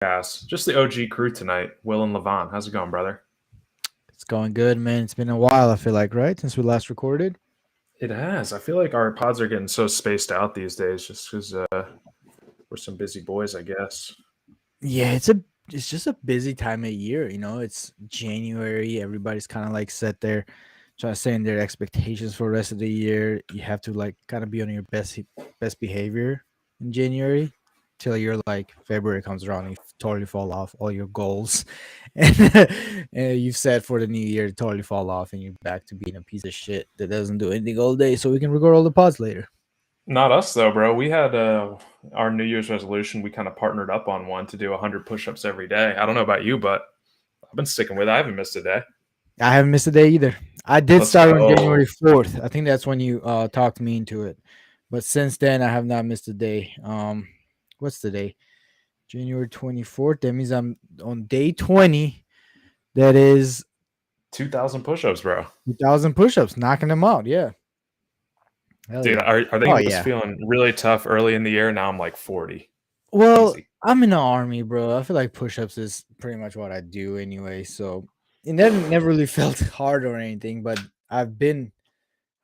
Podcast. Just the OG crew tonight. Will and Levon. How's it going, brother? It's going good, man. It's been a while, I feel like, right? Since we last recorded. It has. I feel like our pods are getting so spaced out these days just because we're some busy boys, I guess. Yeah, it's just a busy time of year, It's January. Everybody's kind of like set there trying to set their expectations for the rest of the year. You have to like kind of be on your best behavior in January till you're like February comes around and you totally fall off all your goals. And you've set for the new year to totally fall off and you're back to being a piece of shit that doesn't do anything all day so we can record all the pods later. Not us, though, bro. We had our New Year's resolution. We kind of partnered up on one to do 100 push ups every day. I don't know about you, but I've been sticking with it. I haven't missed a day. I haven't missed a day either. I did Let's start on go. January 4th. I think that's when you talked me into it. But since then I have not missed a day. What's the day? January 24th. That means I'm on day 20. That is 2,000 push ups, bro. 2,000 push-ups, knocking them out. Yeah. Hell Dude, yeah. I Oh think it was yeah. feeling really tough early in the year. Now I'm like 40. Well, Easy. I'm in the army, bro. I feel like push-ups is pretty much what I do anyway. So it never really felt hard or anything, but I've been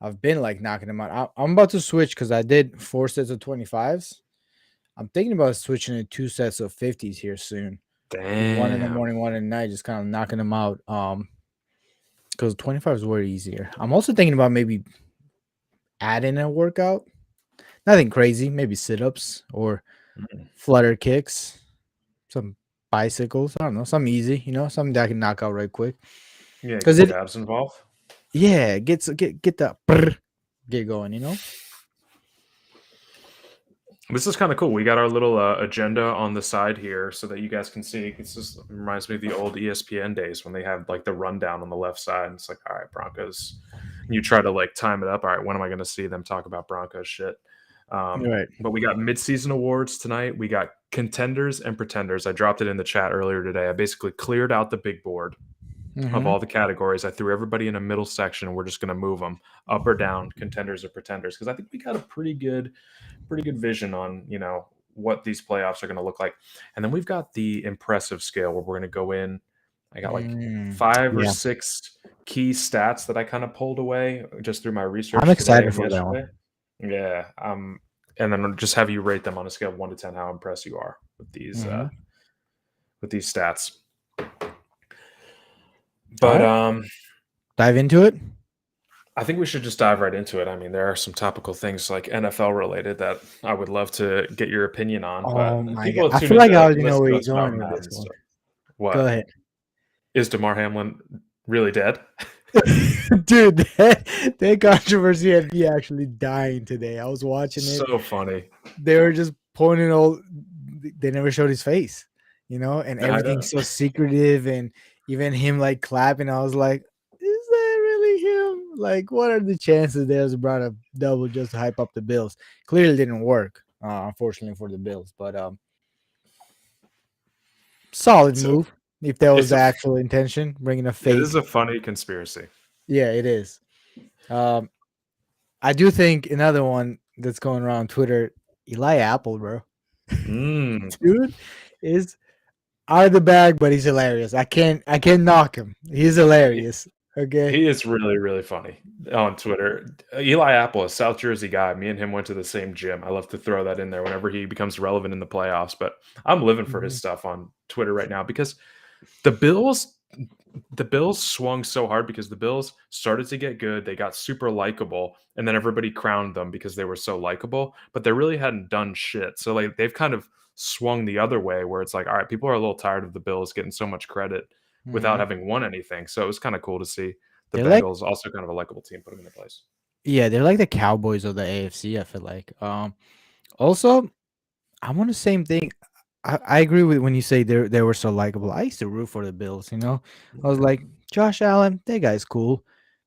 like knocking them out. I'm about to switch because I did 4 sets of 25s. I'm thinking about switching to 2 sets of 50s here soon. One in the Damn. morning, one at night, just kind of knocking them out. Because 25s were easier. I'm also thinking about maybe adding a workout. Nothing crazy, maybe sit-ups or Mm. flutter kicks, some bicycles. I don't know, something easy, something that I can knock out right quick. Yeah, get Because some it, abs involved. yeah, get the get going. This is kind of cool. We got our little agenda on the side here so that you guys can see. It just reminds me of the old ESPN days when they had like the rundown on the left side. And it's like, all right, Broncos. And you try to like time it up. All right, when am I going to see them talk about Broncos shit? Right. But we got midseason awards tonight. We got contenders and pretenders. I dropped it in the chat earlier today. I basically cleared out the big board of Mm-hmm. all the categories. I threw everybody in a middle section. We're just going to move them up or down, contenders or pretenders, because I think we got a pretty good vision on what these playoffs are going to look like. And then we've got the impressive scale where we're going to go in. I got like five or Yeah, six key stats that I kind of pulled away just through my I'm research today excited and for that one. yesterday. Yeah. And then just have you rate them on a scale of 1 to 10 how impressed you are Mm-hmm. with these stats. All But right, dive into it. I think we should just dive right into it. I mean, there are some topical things like NFL related that I would love to get your opinion on, Oh but my god, people I tune feel in like I to already know listen where to you're us about going with this Madden one. stuff. Go What? ahead. Is DeMar Hamlin really dead? Dude, that controversy had me actually dying today. I was watching it. So funny. They were just pointing all. They never showed his face, and I everything's know. so secretive, and even him like clapping. I was like, "Is that really him? Like, what are the chances there's brought a double just to hype up the Bills?" Clearly didn't work, unfortunately for the Bills, but solid So move if that was it's the actual intention, bringing a it is fake. a funny conspiracy. Yeah, it is. Um, I do think another one that's going around Twitter, Eli Apple, bro. Mm. Dude is out of the bag, but he's hilarious. I can't knock him. He's hilarious. Okay. He is really, really funny on Twitter. Eli Apple, a South Jersey guy. Me and him went to the same gym. I love to throw that in there whenever he becomes relevant in the playoffs. But I'm living for his Mhm. stuff on Twitter right now because the Bills the Bills swung so hard because the Bills started to get good. They got super likable, and then everybody crowned them because they were so likable, but they really hadn't done shit. So like they've kind of swung the other way where it's like, all right, people are a little tired of the Bills getting so much credit without Mhm. having won anything. So it was kind of cool to see the They're like, Bengals also kind of a likable team put them into place. yeah, they're like the Cowboys of the AFC. I feel like. Also, I want the same thing. I agree with when you say they were so likable. I used to root for the Bills. I was like, Josh Allen, that guy's cool.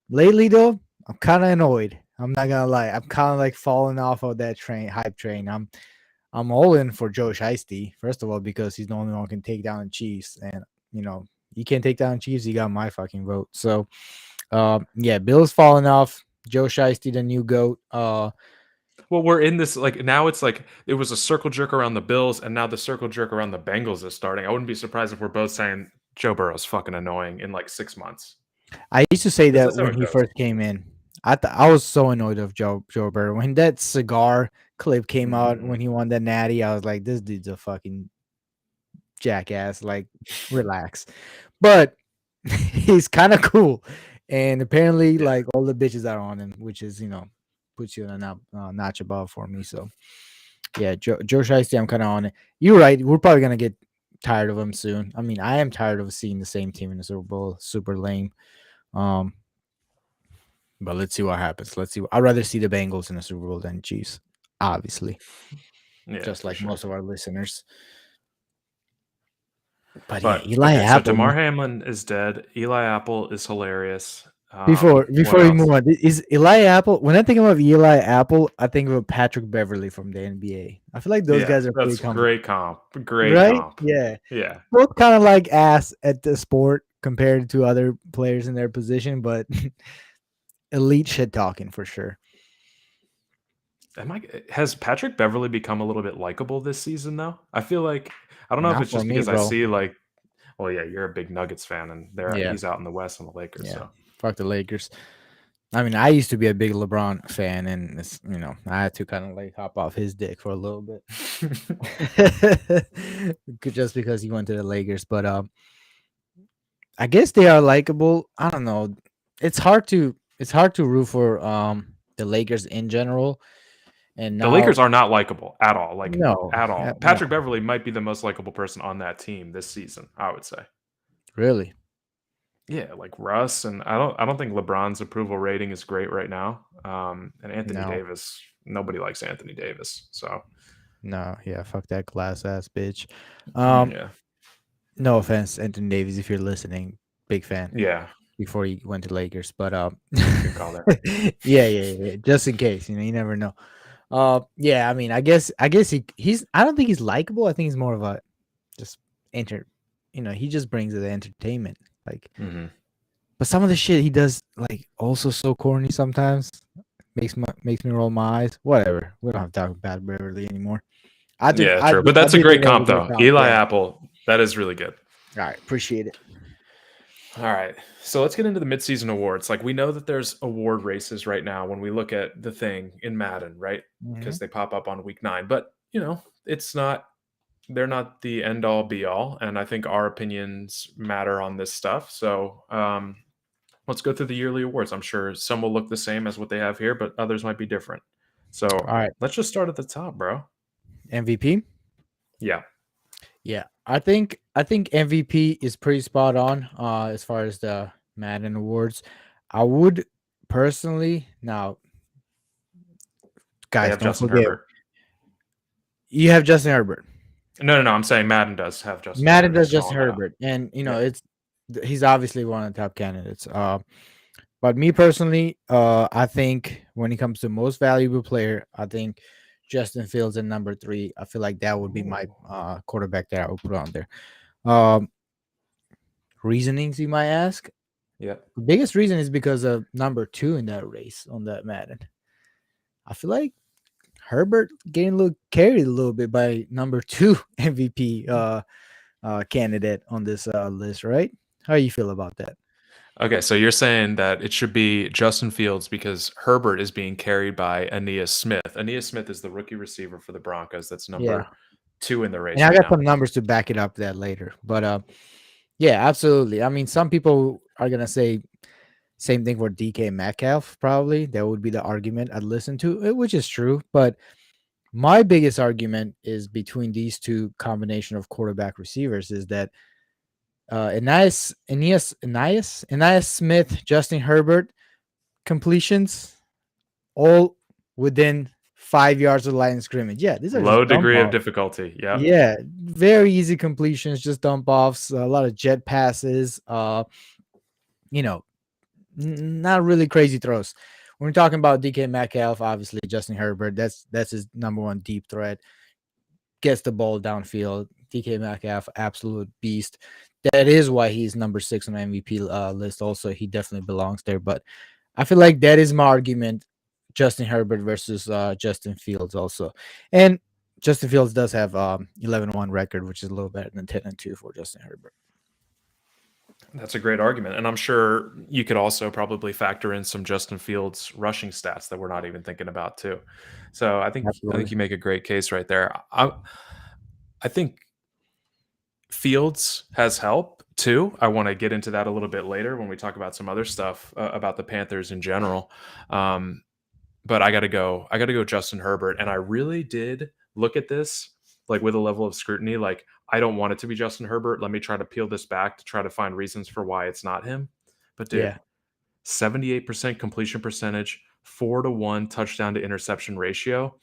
Lately though, I'm kind of annoyed. I'm not gonna lie. I'm kind of like falling off of that hype train. I'm all in for Joe Shiesty, first of all, because he's the only one who can take down the Chiefs. And, you can't take down the Chiefs, you got my fucking vote. So, yeah, Bill's falling off. Joe Shiesty, the new GOAT. Well, we're in this like now. It's like it was a circle jerk around the Bills, and now the circle jerk around the Bengals is starting. I wouldn't be surprised if we're both saying Joe Burrow's fucking annoying in like 6 months. I used to say Because that that's how when it he goes. first came in. I was so annoyed of Joe Burrow when that cigar clip came out Mhm. when he won that natty. I was like, this dude's a fucking jackass. Like, relax. But he's kind of cool, and apparently, Yeah. like all the bitches are on him, which is puts you in a notch above for me. So yeah, Joe Shiesty, I'm kind of on it. You're right. We're probably gonna get tired of him soon. I mean, I am tired of seeing the same team in the Super Bowl. Super lame. Um, but let's see what happens. Let's see. I'd rather see the Bengals in the Super Bowl than Chiefs, obviously, Yeah, just for like sure. most of our listeners. But yeah, But Eli okay, so Apple, Damar man. Hamlin is dead. Eli Apple is hilarious. What Before we move else? on, is Eli Apple? When I think of Eli Apple, I think of Patrick Beverly from the NBA. I feel like those Yeah, guys are pretty that's comparable, great comp. Great right? comp. Yeah, Yeah. both kind of like ass at the sport compared to other players in their position, but elite shit talking for sure. Has Patrick Beverly become a little bit likable this season though? I feel like I don't know if Not it's for just me, because I bro. see like well, yeah, you're a big Nuggets fan and there Yeah, he's out in the West on the Lakers, yeah. so Fuck the Lakers. I mean, I used to be a big LeBron fan, and I had to kind of like hop off his dick for a little bit, just because he went to the Lakers. But I guess they are likable. I don't know. It's hard to root for the Lakers in general. And the now, Lakers are not likable at all, like no, at all. no, Patrick Beverly might be the most likable person on that team this season, I would say. really, Yeah, like Russ and I don't think LeBron's approval rating is great right now. And Anthony no, Davis, nobody likes Anthony Davis. So, no, yeah, fuck that glass ass bitch. mm, Um, yeah. no offense, Anthony Davis, if you're listening, big fan. Yeah, Before he went to Lakers, but good call there. yeah, just in case, you never know. Yeah, I mean, I guess he's I don't think he's likable. I think he's more of a just enter, he just brings the entertainment. Like, Mhm. but some of the shit he does, like, also so corny sometimes. Makes me roll my eyes. Whatever. We don't have to talk about Beverly anymore. I did Yeah, I true. did But I that's a did think great that was comp a good though. comp. Eli Yeah. Apple, that is really good. All right, appreciate it. All right. So let's get into the midseason awards. Like we know that there's award races right now when we look at the thing in Madden, right? Mhm. Because they pop up on week 9. But, it's not they're not the end all be all and I think our opinions matter on this stuff. So, let's go through the yearly awards. I'm sure some will look the same as what they have here, but others might be different. So, All right, let's just start at the top, bro. MVP. Yeah. Yeah, I think MVP is pretty spot on as far as the Madden awards. I would personally now, They guys, have don't Justin forget Herbert. you have Justin Herbert. No. I'm saying Madden does have Justin Madden Herbert. I'm does just Justin calling it out. Herbert, and Yeah. he's obviously one of the top candidates. But me personally, I think when it comes to most valuable player, I think Justin Fields at number 3. I feel like that would be my Ooh. quarterback that I would put on there. Um, Reasonings you might ask. Yeah. The biggest reason is because of number 2 in that race on that Madden. I feel like Herbert getting a little carried a little bit by number 2 MVP candidate on this list, right? How you feel about that? Okay, so you're saying that it should be Justin Fields because Herbert is being carried by Aeneas Smith. Aeneas Smith is the rookie receiver for the Broncos. That's Yeah, number 2 in the and race I right got now. some numbers to back it up that later. But yeah, absolutely. I mean, some people are gonna say same thing for DK Metcalf. Probably that would be the argument I'd listen to, which is true. But my biggest argument is between these two combination of quarterback receivers is that Aeneas Smith, Justin Herbert completions all within 5 yards of the line of scrimmage. Yeah, these are Low just dump degree of offs. difficulty. Yep. Yeah, very easy completions, just dump offs, a lot of jet passes. You know, not really crazy throws. When we're talking about DK Metcalf, obviously Justin Herbert, that's his number one deep threat. Gets the ball downfield. DK Metcalf, absolute beast. That is why he's number 6 on the MVP list. Also, he definitely belongs there. But I feel like that is my argument Justin Herbert versus Justin Fields also. And Justin Fields does have 11-1 record, which is a little better than 10-2 for Justin Herbert. That's a great argument. And I'm sure you could also probably factor in some Justin Fields rushing stats that we're not even thinking about too. So I think Absolutely. you make a great case right there. I think Fields has help too. I want to get into that a little bit later when we talk about some other stuff about the Panthers in general. Um, but I got to go. I got to go Justin Herbert, and I really did look at this like with a level of scrutiny. Like I don't want it to be Justin Herbert. Let me try to peel this back to try to find reasons for why it's not him. But dude, Yeah. 78% completion percentage, 4-1 touchdown to interception ratio.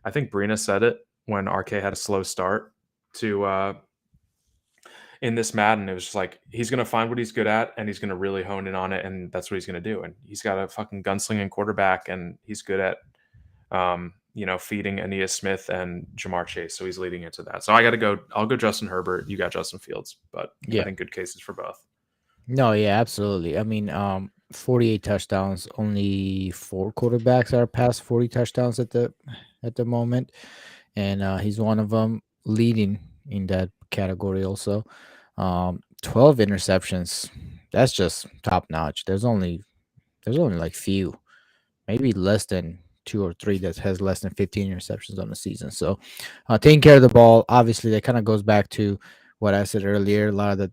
I think Brina said it when RK had a slow start to in this Madden. It was just like he's gonna find what he's good at and he's gonna really hone in on it, and that's what he's gonna do. And he's got a fucking gunslinging quarterback, and he's good at feeding Aeneas Smith and Jamar Chase. So he's leading into that. So I gotta go. I'll go Justin Herbert. You got Justin Fields, but I Yeah. think good cases for both. No, yeah, absolutely. I mean, 48 touchdowns, only four quarterbacks are past 40 touchdowns at the moment. And he's one of them, leading in that category also. 12 interceptions. That's just top notch. There's only like few, maybe less than two or three that has less than 15 interceptions on the season. So taking care of the ball, obviously, that kind of goes back to what I said earlier. A lot of the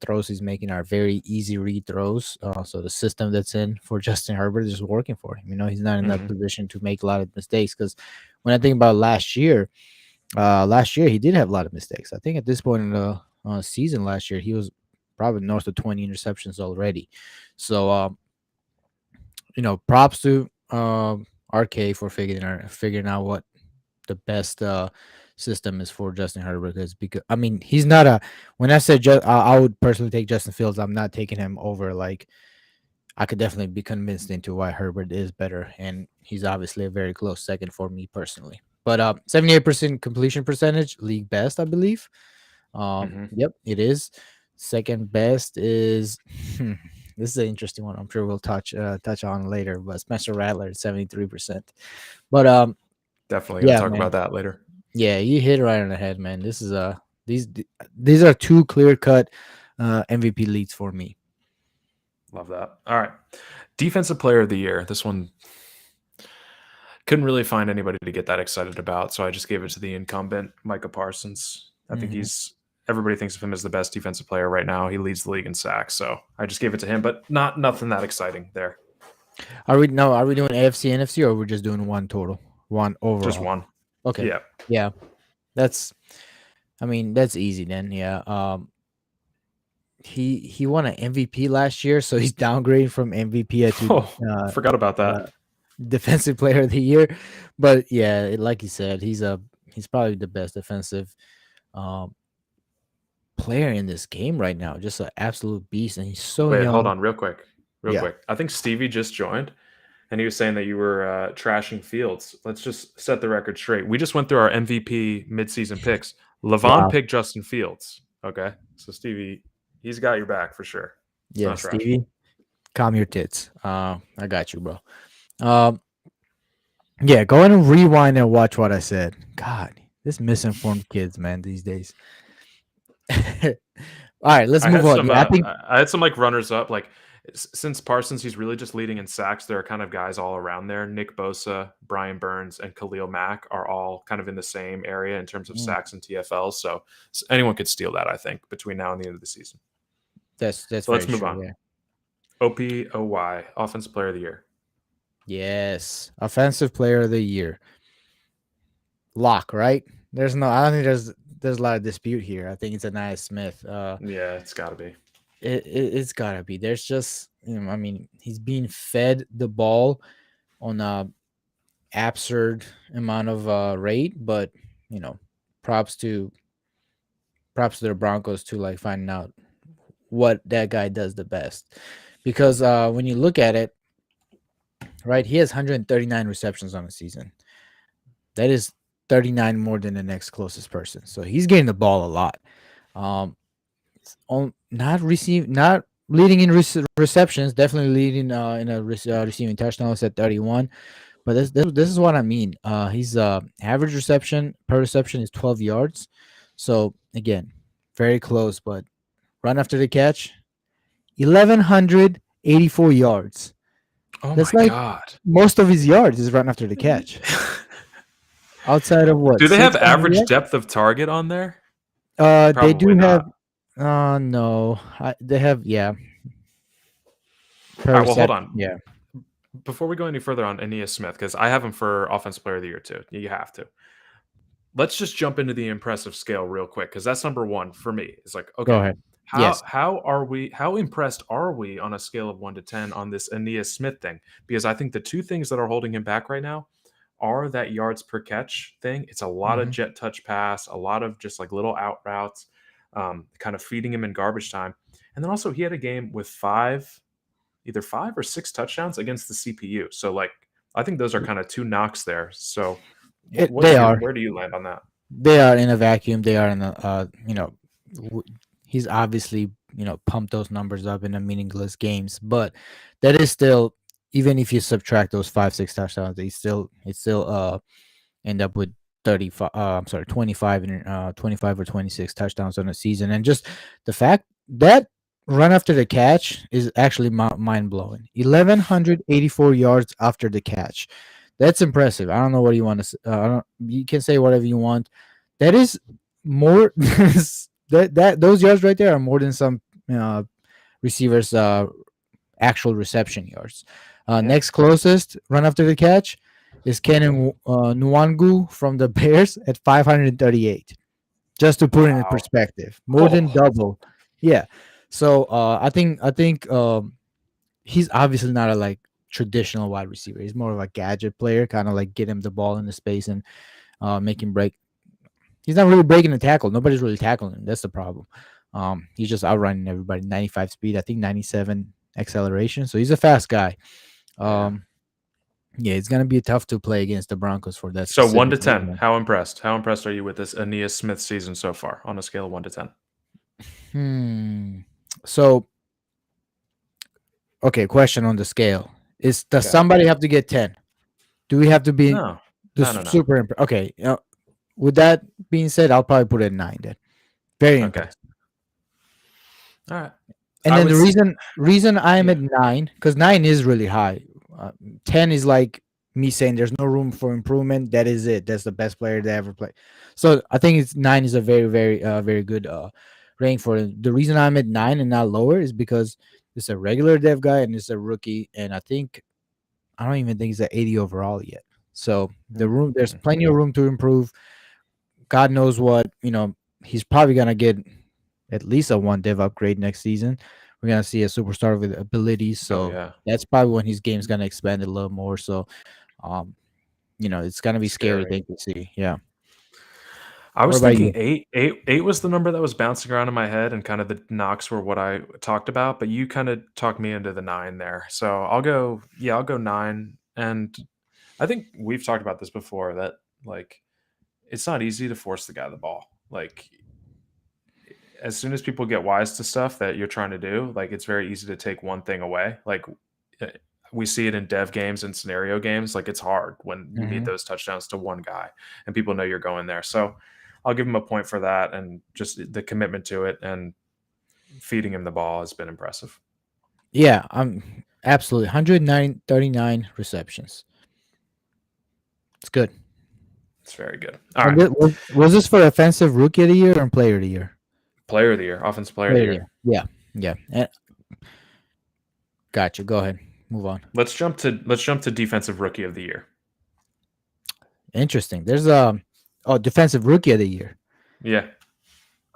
throws he's making are very easy read throws. So the system that's in for Justin Herbert is working for him. He's not in that Mm-hmm. position to make a lot of mistakes, because when I think about last year he did have a lot of mistakes. I think at this point in the season last year, he was probably north of 20 interceptions already. So props to RK for figuring out what the best system is for Justin Herbert. Because he's not a. When I said I would personally take Justin Fields, I'm not taking him over. Like, I could definitely be convinced into why Herbert is better, and he's obviously a very close second for me personally. But 78% completion percentage, league best, I believe. Mm-hmm. Yep, it is. Second best is this is an interesting one. I'm sure we'll touch on later. But Spencer Rattler, 73%. But Definitely gonna yeah, talk about man. that later. Yeah, you hit it right on the head, man. This is these are two clear cut MVP leads for me. Love that. All right. Defensive player of the year. This one couldn't really find anybody to get that excited about, so I just gave it to the incumbent, Micah Parsons. I think Hmm. everybody thinks of him as the best defensive player right now. He leads the league in sacks, so I just gave it to him, but nothing that exciting there. Are we doing AFC, NFC, or we're just doing one total, one Just overall? one. Okay, Yeah. yeah, that's that's easy then. Yeah, he won an MVP last year, so he's downgrading from MVP to Oh, uh, forgot about uh, that. defensive player of the year. But yeah, like you said, he's probably the best defensive um, player in this game right now. Just an absolute beast, and he's so Wait, hold young. on, real quick. Real Yeah. quick. I think Stevie just joined, and he was saying that you were trashing Fields. Let's just set the record straight. We just went through our MVP midseason picks. Levon Wow. picked Justin Fields. Okay. So Stevie, he's got your back for sure. It's Yeah, not trash. Stevie, calm your tits. I got you, bro. Um, yeah, go ahead and rewind and watch what I said. God, this misinformed kids, man, these days. All right, let's I move had on. some Yeah, I think. I had some like runners up. Like since Parsons, he's really just leading in sacks. There are kind of guys all around there. Nick Bosa, Brian Burns, and Khalil Mack are all kind of in the same area in terms of Mm, sacks and TFLs. So anyone could steal that, I think, between now and the end of the season. that's So let's very move true. on. Yeah. OPOY, Offensive Player of the Year. Yes, offensive player of the year. Lock, right? I don't think there's a lot of dispute here. I think it's Anaya Smith. Yeah, it's got to be. It's gotta be. There's just he's being fed the ball on a absurd amount of rate, but you know, props to props to the Broncos to like finding out what that guy does the best. Because when you look at it, right, he has 139 receptions on the season. That is 39 more than the next closest person. So he's getting the ball a lot. Um, not leading in receptions, definitely leading in a receiving touchdowns at 31. But this is what I mean. His average reception per reception is 12 yards. So again, very close, but run after the catch, 1,184 yards. Oh That's my like god. most of his yards is run after the catch. Outside of what, Do they have 600 average yards? depth of target on there? They Probably do not. have. No, they have, yeah, per All right, well, hold reception. on. Yeah, Before we go any further on Aeneas Smith, because I have him for Offensive Player of the Year too. You have to. Let's just jump into the impressive scale real quick, because that's number one for me. It's like, go okay, ahead. how Yes. how impressed are we on a scale of 1 to 10 on this Aeneas Smith thing? Because I think the two things that are holding him back right now are that yards per catch thing. It's a lot of Hmm. jet touch pass, a lot of just like little out routes, kind of feeding him in garbage time. And then also he had a game with either 5 or 6 touchdowns against the CPU. So like I think those are kind of two knocks there. So They are. where do you land on that? They are in a vacuum. They are in a, w- he's obviously, pumped those numbers up in a meaningless games, but that is still, even if you subtract those 5, 6 touchdowns, it still end up with 35. I'm sorry, 25 and 25 or 26 touchdowns on a season, and just the fact that run after the catch is actually mind blowing. 1,184 yards after the catch. That's impressive. I don't know what you want to. I don't. You can say whatever you want. That is more. That those yards right there are more than some uh, receivers' actual reception yards. Yeah. Next closest run after the catch is Kenan Nwangu from the Bears at 538. Just to put it in Wow. perspective, more than Oh, double. Yeah. So I think he's obviously not a like traditional wide receiver. He's more of a gadget player, kind of like get him the ball in the space and make him break. He's not really breaking the tackle. Nobody's really tackling him. That's the problem. He's just outrunning everybody. 95 speed, I think 97 acceleration. So he's a fast guy. yeah. Um, yeah, it's gonna be tough to play against the Broncos for that So one specific to ten, reason. how impressed? How impressed are you with this Aeneas Smith season so far on a scale of 1 to 10? Hmm. So, okay, question on the scale is: does Okay. somebody have to get 10? Do we have to be No, the no, no, no. super? Okay. With that being said, I'll probably put it at 9 then. Very Okay. impressed. All right. And I then would. the reason I'm Yeah. at 9, because 9 is really high. 10 is like me saying there's no room for improvement. That is it. That's the best player they ever played. So I think it's 9 is a very good rank for it. The reason I'm at 9 and not lower is because it's a regular dev guy and it's a rookie, and I don't even think he's at 80 overall yet. So there's Mhm. plenty of room to improve. God knows what, he's probably gonna get at least a one dev upgrade next season. We're gonna see a superstar with abilities, Oh so yeah. that's probably when his game's gonna expand a little more. So, um, it's gonna be scary Scary. thing to see. Yeah. I What was about thinking you? eight. Eight was the number that was bouncing around in my head, and kind of the knocks were what I talked about. But you kind of talked me into the nine there, so I'll go. Yeah, I'll go nine. And I think we've talked about this before that like it's not easy to force the guy the ball. Like as soon as people get wise to stuff that you're trying to do, like it's very easy to take one thing away. Like eh, we see it in dev games and scenario games. Like it's hard when you need Hmm. those touchdowns to one guy and people know you're going there. So I'll give him a point for that and just the commitment to it and feeding him the ball has been impressive. Yeah, I'm absolutely 139 receptions. It's good. It's very good. All And right. was this for offensive rookie of the year or player of the year? Player of the year, offensive player of the Player of the year. year. Yeah, yeah. Gotcha. Go ahead. Move on. Let's jump to defensive rookie of the year. Interesting. There's defensive rookie of the year. Yeah.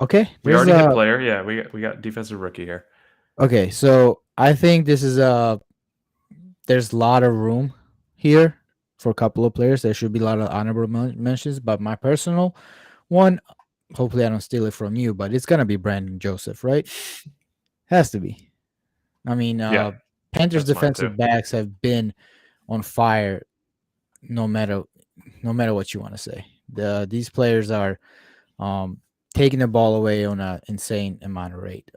Okay. We There's already hit player. Yeah, we got defensive rookie here. okay. So I think this is there's a lot of room here for a couple of players. There should be a lot of honorable mentions, but my personal one, hopefully I don't steal it from you, but it's gonna be Brandon Joseph, right? Has to be. I mean, Yeah, Panthers that's mine too. defensive backs have been on fire no matter what you want to say. These players are um taking the ball away on an insane amount of rate.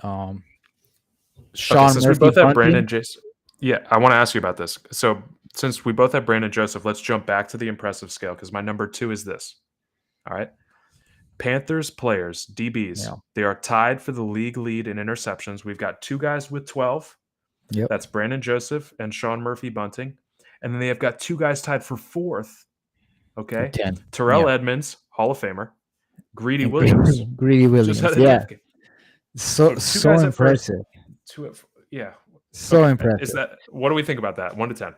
Okay, Sean since we Murphy both have Bunting. Brandon Jason, yeah, I want to ask you about this. So since we both have Brandon Joseph, let's jump back to the impressive scale because my number 2 is this. All right. Panthers players, DBs, Yeah. they are tied for the league lead in interceptions. We've got 2 guys with 12. Yep. That's Brandon Joseph and Sean Murphy Bunting. And then they have got 2 guys tied for 4th. With Okay. 10. Terrell Yeah. Edmonds, Hall of Famer. Greedy And Williams, Greedy just Williams. had a Yeah. death game. So So 2 so guys at first, impressive. 2 at yeah. So Okay. Is impressive. that what do we think about that? 1 to 10.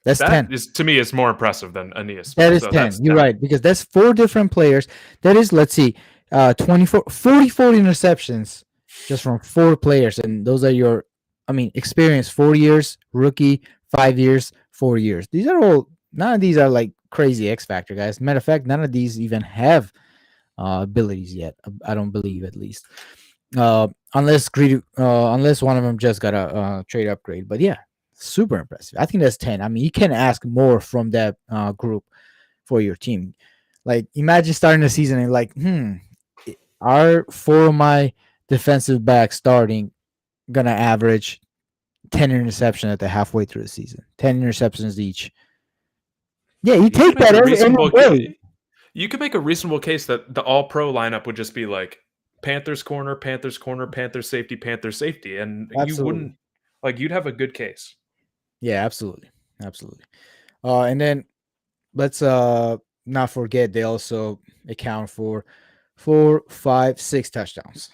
That's That 10. is to me is more impressive than Aeneas That Smith. is So 10. that's You're 10. right, because that's 4 different players. That is, let's see, 44 44 interceptions just from 4 players, and those are your, I mean, experience 4 years, rookie 5 years, 4 years. These are all, none of these are like crazy X factor guys. Matter of fact, none of these even have abilities yet. I don't believe, at least. Unless one of them just got a trade upgrade. But yeah, super impressive. I think that's 10. I mean, you can ask more from that group for your team. Like, imagine starting the season and like, are 4 of my defensive backs starting gonna average 10 interceptions at the halfway through the season? 10 interceptions each. Yeah, you You could take make that a every reasonable day. you could make a reasonable case that the all pro lineup would just be like Panthers corner, Panthers corner, Panthers safety, and you Absolutely. wouldn't like you'd have a good case. Yeah, absolutely. Absolutely. And then let's not forget they also account for 4, 5, 6 touchdowns.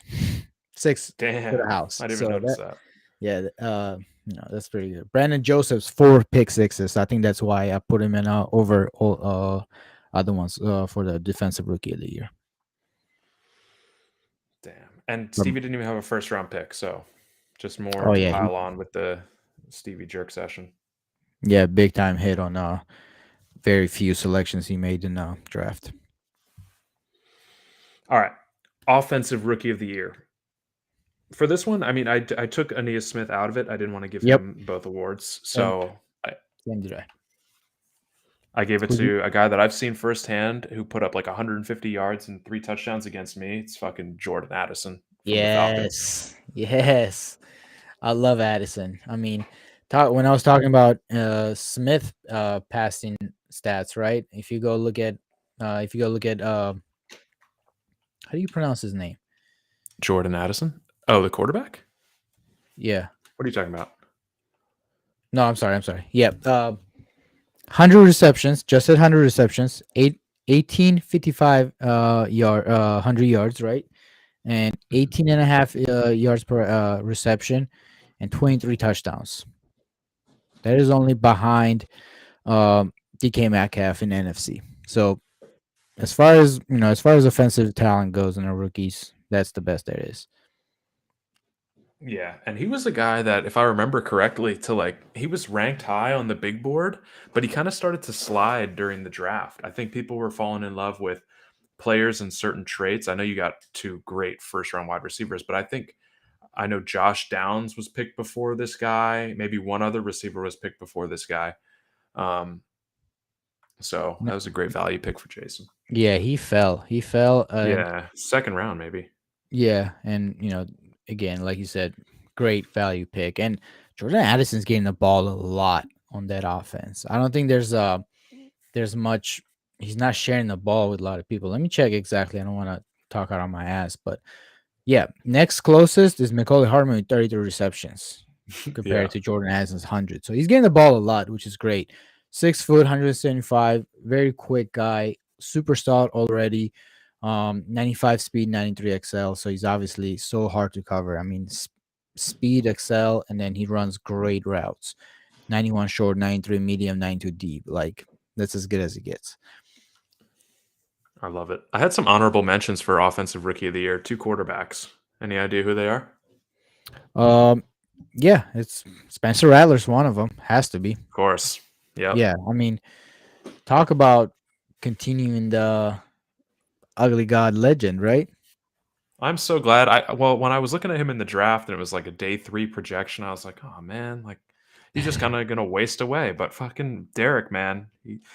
6 to the Damn. house. I didn't even So notice that, that. yeah, that's pretty good. Brandon Joseph's 4 pick sixes. I think that's why I put him in over all other ones for the defensive rookie of the year. Damn. And Um, Stevie didn't even have a first round pick, so just more oh to yeah, pile on with the Stevie jerk session. yeah, big time hit on very few selections he made in draft. All right. Offensive rookie of the year. For this one, I mean, I took Aeneas Smith out of it. I didn't want to give Yep, him both awards. same, So same did I. I gave it Who's you? to a guy that I've seen firsthand who put up like 150 yards and 3 touchdowns against me. It's fucking Jordan Addison from the Falcons. Yes, yes. I love Addison. I mean, when I was talking about Smith passing stats, right? If you go look at how do you pronounce his name? Jordan Addison? Oh, the quarterback? Yeah. What are you talking about? No, I'm sorry. I'm sorry. Yep. 100 receptions, just at 100 receptions, 1855 yard 100 yards, right? And 18 and a half yards per reception and 23 touchdowns. That is only behind DK Metcalf in NFC. So as far as offensive talent goes in the rookies, that's the best there is. Yeah, and he was a guy that, if I remember correctly, he was ranked high on the big board, but he kind of started to slide during the draft. I think people were falling in love with players and certain traits. I know you got 2 great first round wide receivers, but I know Josh Downs was picked before this guy. Maybe one other receiver was picked before this guy. Um, so that was a great value pick for Jason. Yeah, he fell. He fell, and Yeah, second round maybe. yeah, and again, like you said, great value pick. And Jordan Addison's getting the ball a lot on that offense. I don't think there's much. He's not sharing the ball with a lot of people. Let me check exactly. I don't want to talk out on my ass, but yeah, next closest is Macaulay Hardman with 33 receptions Yeah, compared to Jordan Addison's 100. So he's getting the ball a lot, which is great. 6 foot, 175, very quick guy, super stout already. 95 speed, 93 XL. So he's obviously so hard to cover. I mean, speed XL, and then he runs great routes. 91 short, 93 medium, 92 deep. Like, that's as good as it gets. I love it. I had some honorable mentions for offensive rookie of the year. 2 quarterbacks. Any idea who they are? Um, yeah, it's Spencer Rattler's one of them. Has to be. Of course. Yep. Yeah, I mean, talk about continuing the ugly god legend, right? I'm so glad. Well, when I was looking at him in the draft and it was like a day 3 projection, I was like, oh man, like he's just kind of gonna waste away. But fucking Derek, man,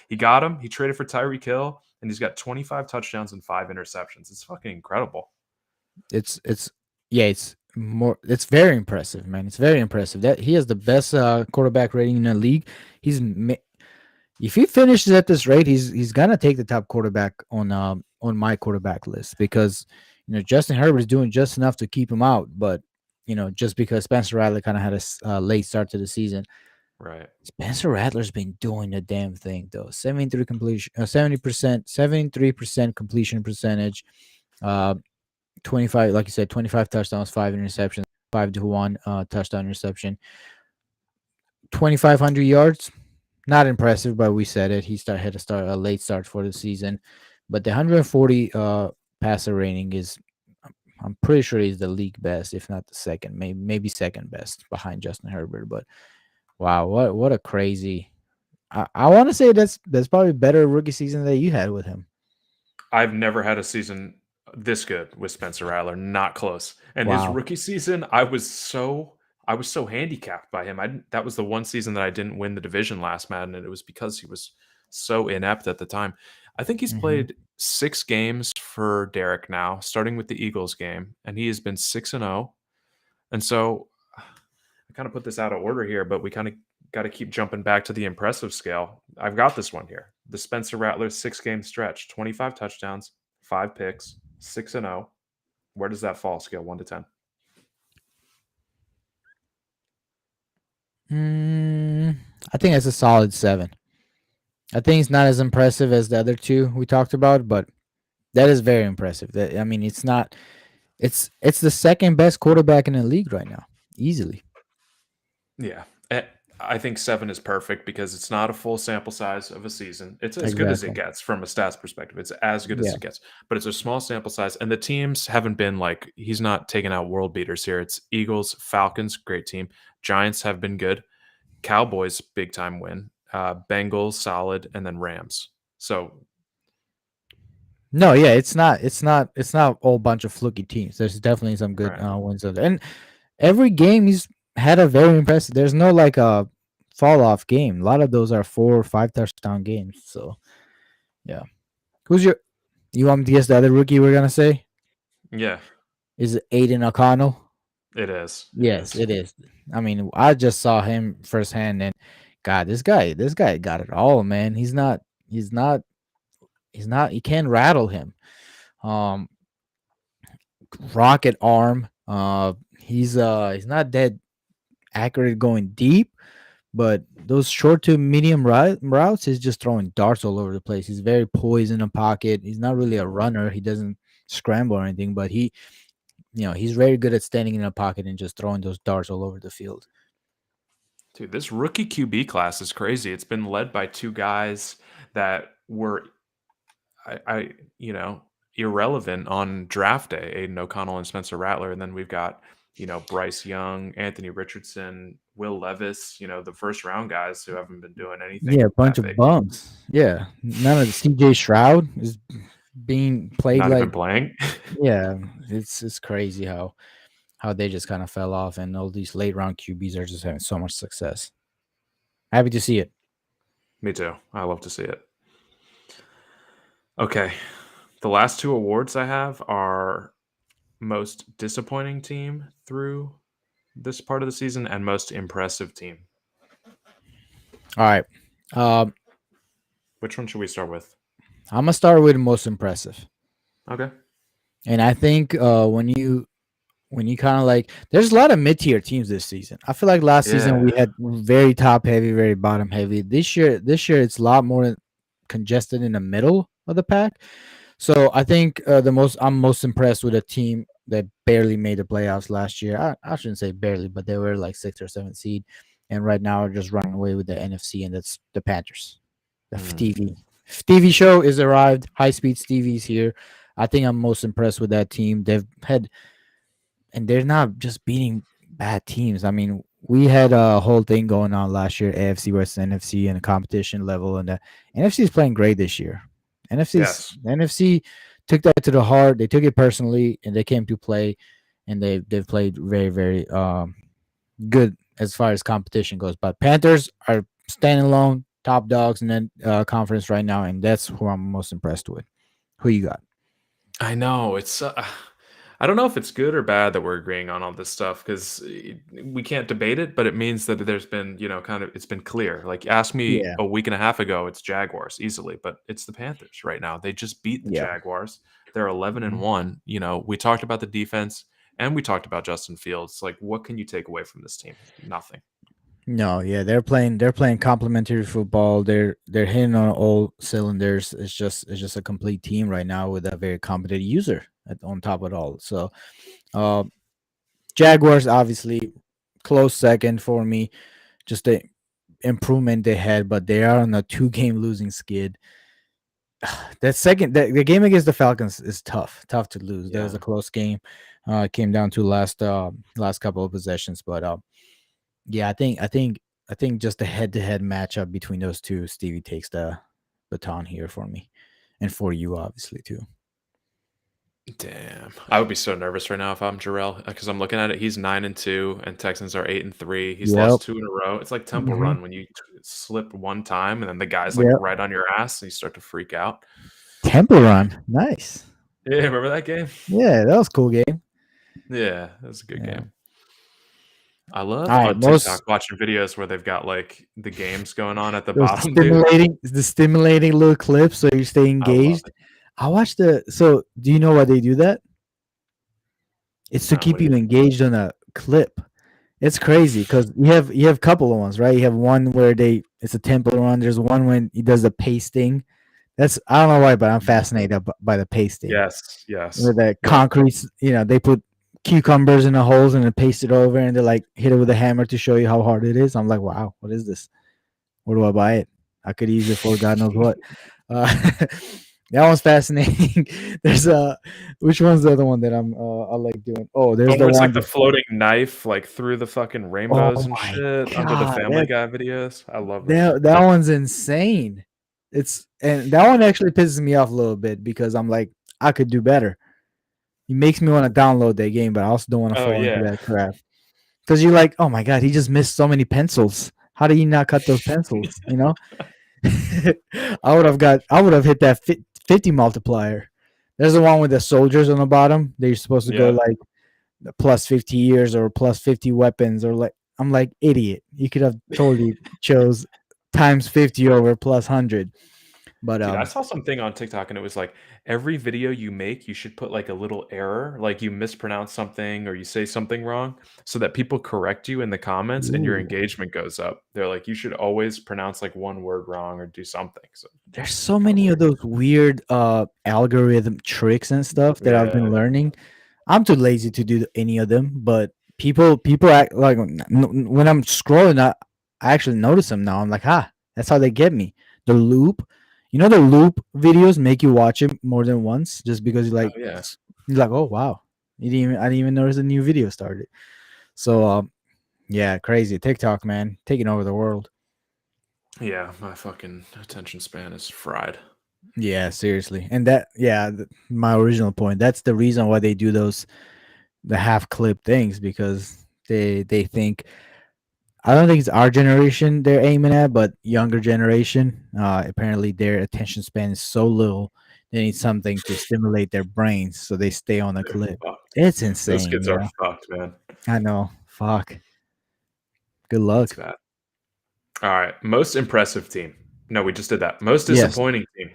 he got him. He traded for Tyreek Hill, and he's got 25 touchdowns and 5 interceptions. It's fucking incredible. It's Yeah, it's more. It's very impressive, man. It's very impressive that he has the best quarterback rating in the league. He's if he finishes at this rate, he's gonna take the top quarterback on my quarterback list because Justin Herbert is doing just enough to keep him out, but just because Spencer Rattler kind of had a late start to the season, Right. Spencer Rattler's been doing the damn thing though. 73 completion, 70%, 73% completion percentage. Uh, 25, like you said, 25 touchdowns, 5 interceptions, 5 to 1 touchdown interception, 2,500 yards. Not impressive, but we said it. Had to start a late start for the season, but the 140 passer rating is. I'm pretty sure he's the league best, if not the second, maybe second best behind Justin Herbert. But wow, what a crazy! I want to say that's probably better rookie season that you had with him. I've never had a season this good with Spencer Rattler, not close. And his Wow. rookie season, I was so handicapped by him. That was the one season that I didn't win the division last Madden, and it was because he was so inept at the time. I think he's Hmm. played 6 games for Derek now, starting with the Eagles game, and he has been 6-0. And so I kind of put this out of order here, but we kind of got to keep jumping back to the impressive scale. I've got this one here. The Spencer Rattler 6 game stretch, 25 touchdowns, 5 picks, 6-0. Where does that fall scale 1 to 10? Mm, I think it's a solid 7. I think it's not as impressive as the other two we talked about, but that is very impressive. That I mean, it's not. It's the second best quarterback in the league right now, easily. Yeah. I think 7 is perfect because it's not a full sample size of a season. It's as good as it Exactly. gets from a stats perspective. It's as good as Yeah. it gets, but it's a small sample size. And the teams haven't been like, he's not taking out world beaters here. It's Eagles, Falcons, great team. Giants have been good. Cowboys, big time win. Bengals, solid. And then Rams. So, No, yeah, it's not. It's not a whole bunch of fluky teams. There's definitely some good right. wins on there, and every game he's had a very impressive. There's no like a fall off game. A lot of those are 4 or 5 touchdown games. So yeah, who's your? You want me to guess the other rookie we're gonna say? Yeah, Is it Aiden O'Connell? it is. It Yes, is. it is. I mean, I just saw him firsthand, and God, this guy got it all, man. He's not, he's not. You can't rattle him. Um, rocket arm. He's not dead accurate going deep, but those short to medium routes, he's just throwing darts all over the place. He's very poised in the pocket. He's not really a runner. He doesn't scramble or anything, but he's very good at standing in a pocket and just throwing those darts all over the field. Dude, this rookie QB class is crazy. It's been led by 2 guys that were I irrelevant on draft day, Aiden O'Connell and Spencer Rattler. And then we've got, Bryce Young, Anthony Richardson, Will Levis, the first round guys who haven't been doing Yeah, a anything bunch that of big. bums. Yeah, none of the CJ Shroud is being played Not even like. playing. Yeah, it's crazy how they just kind of fell off, and all these late round QBs are just having so much success. Happy to see it. Me too. I love to see it. Okay. The last 2 awards I have are most disappointing team through this part of the season and most impressive team. All right, um, Which one should we start with? I'm gonna start with most impressive, Okay. and I think when you kind of like, there's a lot of mid tier teams this season. I feel like last season we Yeah. had very top heavy, very bottom heavy. This year it's a lot more congested in the middle of the pack. So I think I'm most impressed with a team that barely made the playoffs last year. I shouldn't say barely, but they were like 6 or 7 seed, and right now are just running away with the NFC, and that's the Panthers. The Mm. Stevie show is arrived. High speed Stevie's here. I think I'm most impressed with that team. They've had, and they're not just beating bad teams. I mean, we had a whole thing going on last year, AFC versus NFC and a competition level, and the NFC is playing great this year. Yes. NFC took that to the heart. They took it personally, and they came to play, and they've played very very good as far as competition goes. But Panthers are standing alone, top dogs in that conference right now, and that's who I'm most impressed with. Who you got? I know. It's I don't know if it's good or bad that we're agreeing on all this stuff because we can't debate it, but it means that there's been, kind of it's been clear. Like, ask me Yeah, a week and a half ago, it's Jaguars easily, but it's the Panthers right now. They just beat the yeah. Jaguars. They're 11 and Mhm. 1. We talked about the defense and we talked about Justin Fields. Like, what can you take away from this team? Nothing. No, yeah, they're playing complementary football. They're hitting on all cylinders. It's just a complete team right now with a very competent user on top of it all. So, uh, Jaguars obviously close second for me. Just the improvement they had, but they are on a two-game losing skid. That second, the game against the Falcons is tough to lose. That was Yeah. a close game. It came down to last couple of possessions, but yeah, I think just the head-to-head matchup between those two, Stevie takes the baton here for me, and for you obviously too. Damn. I would be so nervous right now if I'm Jarrell because I'm looking at it. He's 9-2 and Texans are 8-3. He's Yep. lost two in a row. It's like Temple Hmm. Run when you slip one time and then the guy's like Yep. right on your ass and you start to freak out. Temple Run, nice. Yeah, remember that game? Yeah, that was a cool game. Yeah, that was a good Yeah. game. I love All right, on TikTok most watching videos where they've got like the games going on at the those bottom, dude. stimulating little clips so you stay I love engaged. it. I watched the. So do you know why they do that? It's to No, what keep do you you engaged on a clip. It's crazy because you have a couple of ones, right? You have one where it's a tempo run. There's one when he does the pasting. That's I don't know why, but I'm fascinated by the pasting. Yes, yes. With the Yep. concrete, they put cucumbers in the holes and then paste it over, and they like hit it with a hammer to show you how hard it is. I'm like, wow, what is this? Where do I buy it? I could use it for God knows what. Uh, that one's fascinating. There's which one's the other one that I like doing? Oh, there's One the where it's like one. the floating knife, like through the fucking Oh rainbows and my shit under the god, Family Guy videos. I love those. that one's insane. And that one actually pisses me off a little bit because I'm like, I could do better. It makes me want to download that game, but I also don't want to Oh fall into yeah. that trap. Because you're like, oh my god, he just missed so many pencils. How did he not cut those pencils? I would have hit that 50 multiplier. There's the one with the soldiers on the bottom. They're supposed to go Yeah. like plus 50 years or plus 50 weapons or like I'm like idiot. You could have totally chose times 50 over plus 100. But Dude, I saw something on TikTok and it was like every video you make, you should put like a little error, like you mispronounce something or you say something wrong so that people correct you in the comments and your ooh, engagement goes up. They're like, you should always pronounce like one word wrong or do something. So there's so it's kind of many of weird. those weird algorithm tricks and stuff that I've been Yeah. learning. I'm too lazy to do any of them, but people act like when I'm scrolling, I actually notice them now. I'm like, that's how they get me. The loop, the loop videos make you watch it more than once just because Oh yeah. you're like, oh wow, I didn't even notice a new video started. So yeah, crazy TikTok man taking over the world. Yeah, my fucking attention span is fried. Yeah, seriously, and my original point. That's the reason why they do the half clip things because they think I don't think it's our generation they're aiming at, but younger generation. Apparently, their attention span is so little they need something to stimulate their brains, so they stay on the They're clip. fucked. It's Those insane, kids are fucked, man. I know. Fuck. Good It's luck. bad. All right. Most impressive team. No, we just did that. Most Yes. disappointing team.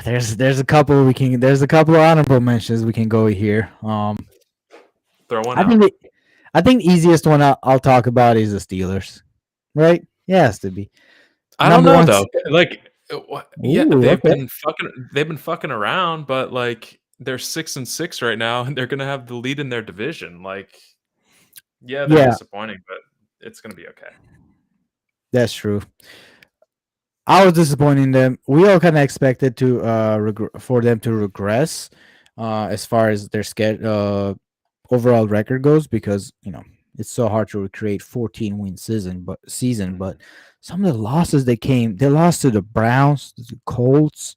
There's a couple there's a couple of honorable mentions we can go here. Throw one I think out. the easiest one I'll talk about is the Steelers, right? Yeah, it has to be I don't number know one. though. Like, yeah, Ooh, okay. they've been fucking around, but like they're 6-6 right now, and they're gonna have the lead in their division. Like, yeah, they're Yeah, disappointing, but it's gonna be okay. that's true. I was disappointed in them. We all kind of expected to for them to regress as far as their overall record goes because it's so hard to recreate 14-win season. But Mhm. some of the losses they lost to the Browns, the Colts,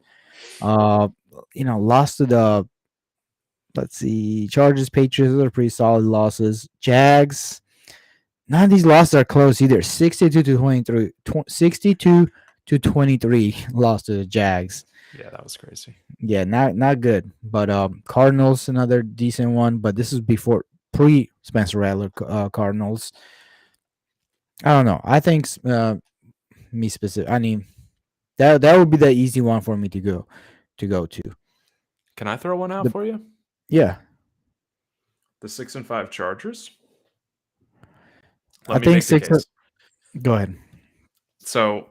uh, lost to the let's see Chargers, Patriots. Those are pretty solid losses. Jags. None of these losses are close either. 62 to 23, 62 to 23 lost to the Jags. Yeah, that was crazy. Yeah, not good. But Cardinals another decent one, but this is before pre Spencer Rattler Cardinals. I don't know. I think me specific. I mean that would be the easy one for me to go to. Can I throw one out The, for you? yeah, The 6-5 Chargers. I Let me think make the six. case. Go ahead. So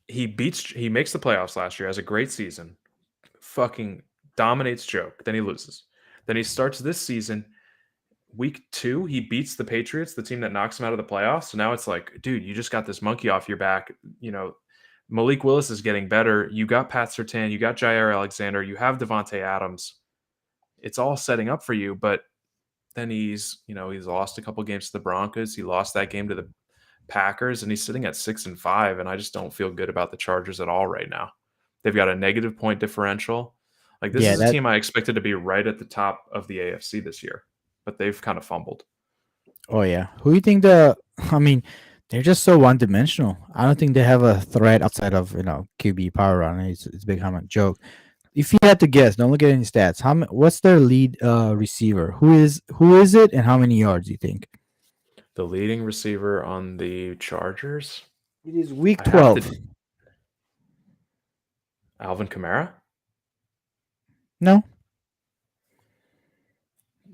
he makes the playoffs last year, has a great season, fucking dominates joke. Then he loses. Then he starts this season. Week 2, he beats the Patriots, the team that knocks him out of the playoffs. So now it's like, dude, you just got this monkey off your back. Malik Willis is getting better. You got Pat Surtain, you got Jair Alexander, you have Devontae Adams. It's all setting up for you, but then he's lost a couple games to the Broncos. He lost that game to the Packers, and he's sitting at 6-5, and I just don't feel good about the Chargers at all right now. They've got a negative point differential. Like, this Yeah, is a team I expected to be right at the top of the AFC this year, but they've kind of fumbled. Oh yeah. Who do you think the? I mean, they're just so one dimensional. I don't think they have a threat outside of QB power run. It's become a joke. If you had to guess, don't look at any stats. What's their lead receiver? Who is it, and how many yards do you think? The leading receiver on the Chargers? It is week I have 12. to. Alvin Kamara? No,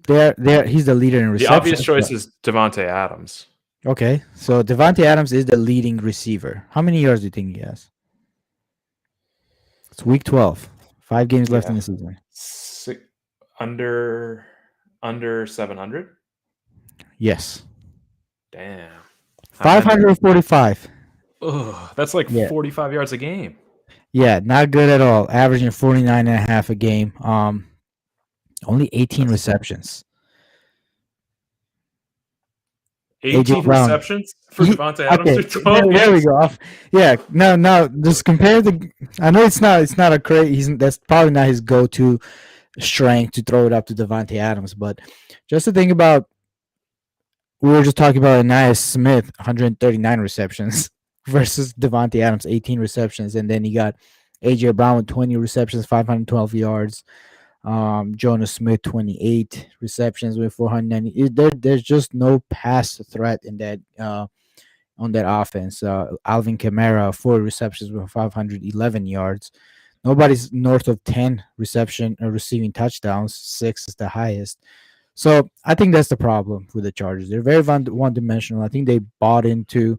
they're he's the leader in The obvious receptions. choice is Devontae Adams. Okay, so Devontae Adams is the leading receiver. How many yards do you think he has? It's week 12. 5 games left in Yeah. the season. Under 700? Yes. Damn. How many? 545. Ugh, that's like Yeah. 45 yards a game. Yeah, not good at all. Averaging 49 and a half a game. Only 18 That's receptions. 18 Brown. receptions for Devontae Adams Okay, through 12 there we games. go. Yeah, no. Just compare the. I know it's not a crazy. That's probably not his go-to strength to throw it up to Devontae Adams, but just to think about, we were just talking about Anais Smith, 139 receptions versus Devontae Adams, 18 receptions, and then you got AJ Brown with 20 receptions, 512 yards. Jonas Smith, 28 receptions with 490. There's just no pass threat in that on that offense. Alvin Kamara, 4 receptions with 511 yards. Nobody's north of 10 receiving touchdowns. 6 is the highest. So I think that's the problem with the Chargers. They're very one-dimensional. I think they bought into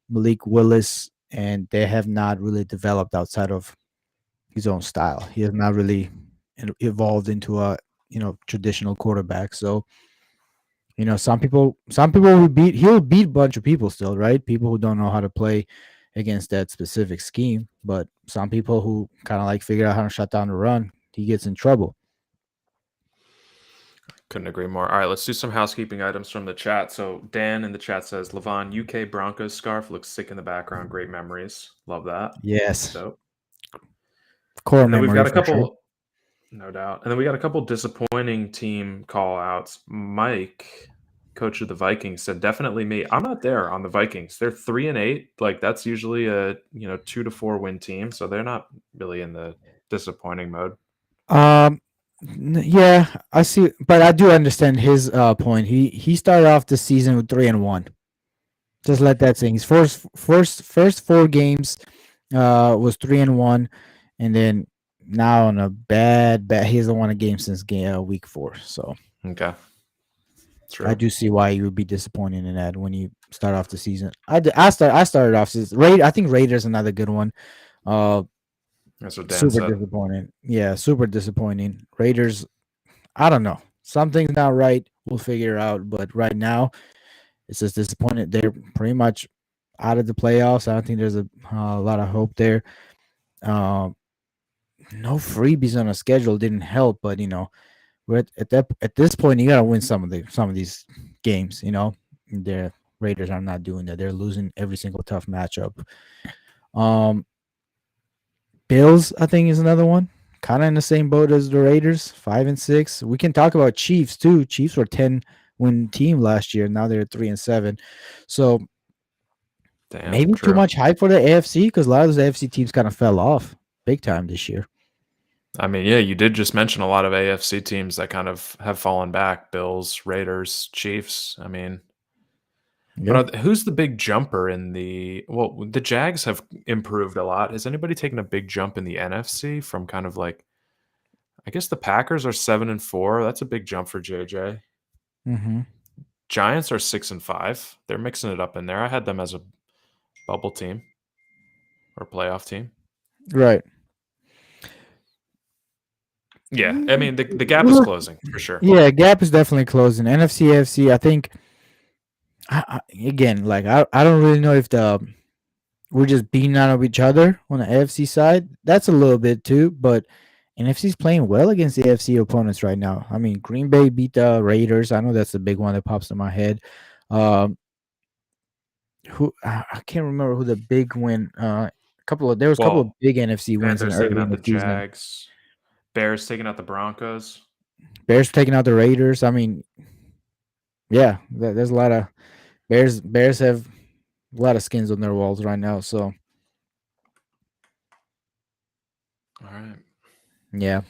Malik Willis, and they have not really developed outside of his own style. He has not really evolved into a traditional quarterback. So some people will he'll beat a bunch of people still, right? People who don't know how to play against that specific scheme, but some people who kind of like figure out how to shut down the run, he gets in trouble. Couldn't agree more. All right, let's do some housekeeping items from the chat. So Dan in the chat says, Levon, UK Broncos scarf looks sick in the background. Great memories. Love that. Yes. Dope. Core And then memory we've got a for couple, sure. no doubt. And then we got a couple disappointing team call outs. Mike, coach of the Vikings, said definitely me. I'm not there on the Vikings. They're 3-8. Like, that's usually a 2 to 4 win team. So they're not really in the disappointing mode. Yeah, I see, but I do understand his point. He started off the season with 3-1. Just let that sink. His first 4 games was 3-1, and then now on a bad. He hasn't won a game since week 4. So Okay. True. I do see why you would be disappointed in that when you start off the season. I started off I think Raiders another good one. That's what Dan super said. disappointing. Yeah, super disappointing. Raiders, I don't know. Something's not right. We'll figure it out. But right now, it's just disappointing. They're pretty much out of the playoffs. I don't think there's a lot of hope there. No freebies on a schedule didn't help, but we're at this point you gotta win some of these games. The Raiders are not doing that. They're losing every single tough matchup. Bills, I think, is another one. Kind of in the same boat as the Raiders, 5-6. We can talk about Chiefs too. Chiefs were 10-win team last year. Now they're 3-7. So maybe too much hype for the AFC because a lot of those AFC teams kind of fell off. big time this year. I mean, yeah, you did just mention a lot of AFC teams that kind of have fallen back. Bills, Raiders, Chiefs. I mean, but Yeah. who's the big jumper in the Jags have improved a lot. Has anybody taken a big jump in the NFC from kind of like, I guess the Packers are 7-4. That's a big jump for JJ. Mm-hmm. Giants are 6-5. They're mixing it up in there. I had them as a bubble team or playoff team. Right. Yeah, I mean the gap is closing for sure. Yeah, gap is definitely closing. NFC, AFC. I think. Again, like I don't really know if we're just beating out of each other on the AFC side. That's a little bit too, but NFC's playing well against the AFC opponents right now. I mean, Green Bay beat the Raiders. I know that's the big one that pops in my head. Um, who I can't remember who the big win. There was a couple of Well, big NFC wins in Panthers taking early out in the the season. Jags. Bears taking out the Broncos. Bears taking out the Raiders. I mean, yeah, there's a lot of Bears have a lot of skins on their walls right now. So All right. yeah,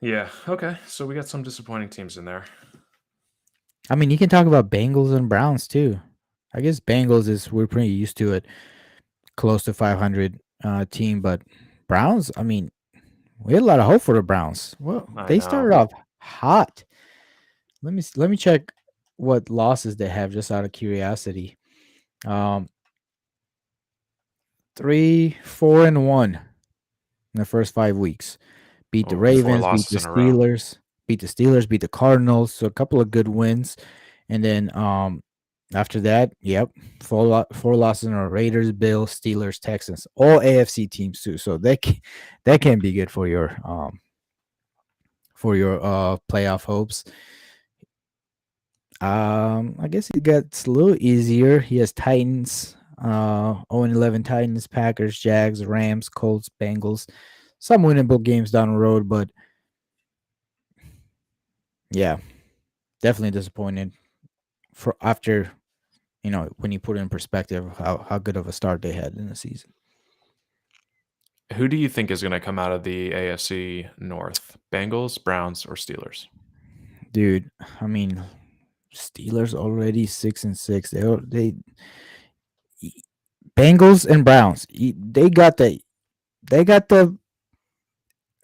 Yeah. Okay. So we got some disappointing teams in there. I mean, you can talk about Bengals and Browns too. I guess Bengals is we're pretty used to it, close to 500 team, but Browns. I mean, we had a lot of hope for the Browns. Well, I they know. started off hot. Let me check what losses they have just out of curiosity. Um, 3-4-1 in the first 5 weeks. Beat the Oh, four Ravens, beat the losses in a row. Steelers, beat the Cardinals. So a couple of good wins, and then after that, yep, four losses in a row. Raiders, Bills, Steelers, Texans, all AFC teams too. So that can be good for your playoff hopes. I guess it gets a little easier. He has Titans, 0-11 Titans, Packers, Jags, Rams, Colts, Bengals. Some winnable games down the road, but yeah, definitely disappointed for after when you put it in perspective how good of a start they had in the season. Who do you think is going to come out of the AFC North? Bengals, Browns, or Steelers? Dude, I mean, Steelers already 6-6. They Bengals and Browns. They got the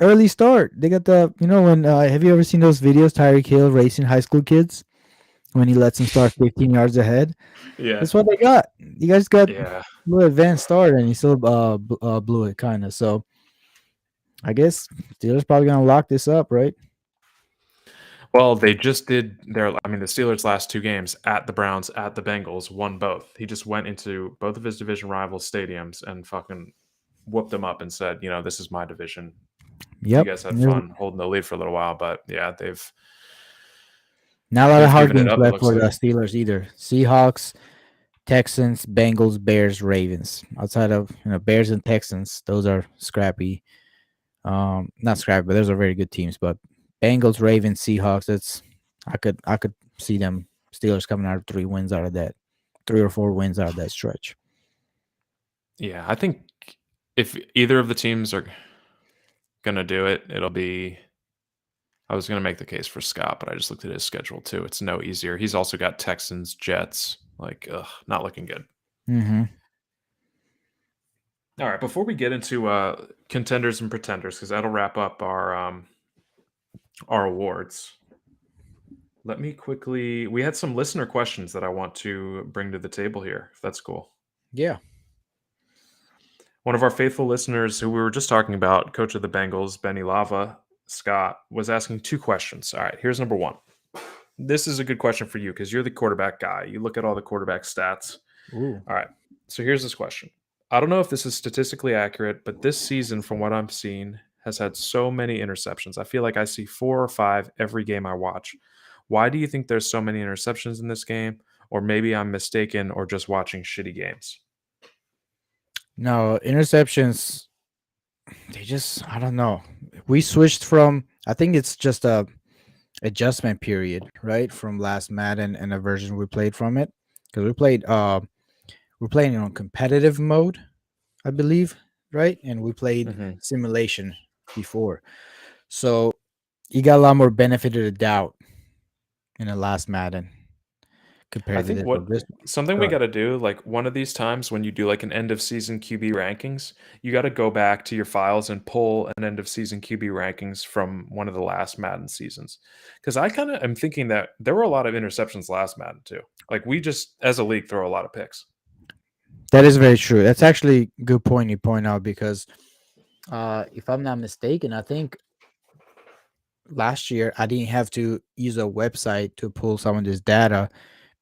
early start. They got the when have you ever seen those videos Tyreek Hill racing high school kids when he lets them start 15 yards ahead? Yeah. That's what they got. You guys got a Yeah. little advanced start and you still blew it kind of. So I guess Steelers probably gonna lock this up, right? Well, they just did the Steelers' last two games at the Browns, at the Bengals, won both. He just went into both of his division rivals' stadiums and fucking whooped them up and said, this is my division. You Yep. guys had fun holding the lead for a little while, but yeah, they've Not a lot of they've hard given it games up, it left looks for the like. Steelers either. Seahawks, Texans, Bengals, Bears, Ravens. Outside of Bears and Texans, those are scrappy. Not scrappy, but those are very good teams. But Bengals, Ravens, Seahawks. I could see them Steelers coming out of 3 wins out of that, 3 or 4 wins out of that stretch. Yeah, I think if either of the teams are gonna do it, it'll be. I was gonna make the case for Scott, but I just looked at his schedule too. It's no easier. He's also got Texans, Jets. Like, not looking good. Mm-hmm. All right, before we get into contenders and pretenders, because that'll wrap up our awards. Let me quickly. We had some listener questions that I want to bring to the table here, if that's cool. Yeah. One of our faithful listeners, who we were just talking about, coach of the Bengals, Benny Lava, Scott, was asking 2 questions. All right, here's number 1. This is a good question for you because you're the quarterback guy. You look at all the quarterback stats. Ooh. All right, so here's this question. I don't know if this is statistically accurate, but this season, from what I'm seeing, has had so many interceptions. I feel like I see 4 or 5 every game I watch. Why do you think there's so many interceptions in this game? Or maybe I'm mistaken or just watching shitty games. No, interceptions. I don't know. We switched from, I think it's just a adjustment period, right? From last Madden and a version we played from it. Because we're playing it on competitive mode, I believe. right? And we played Hmm. simulation before. So you got a lot more benefit of the doubt in the last Madden I compared to think this what one. This something we one. got to do, like one of these times when you do like an end of season QB rankings, you got to go back to your files and pull an end of season QB rankings from one of the last Madden seasons. Because I kind of am thinking that there were a lot of interceptions last Madden too. Like we just, as a league, throw a lot of picks. That is very true. That's actually a good point you point out because if I'm not mistaken, I think last year I didn't have to use a website to pull some of this data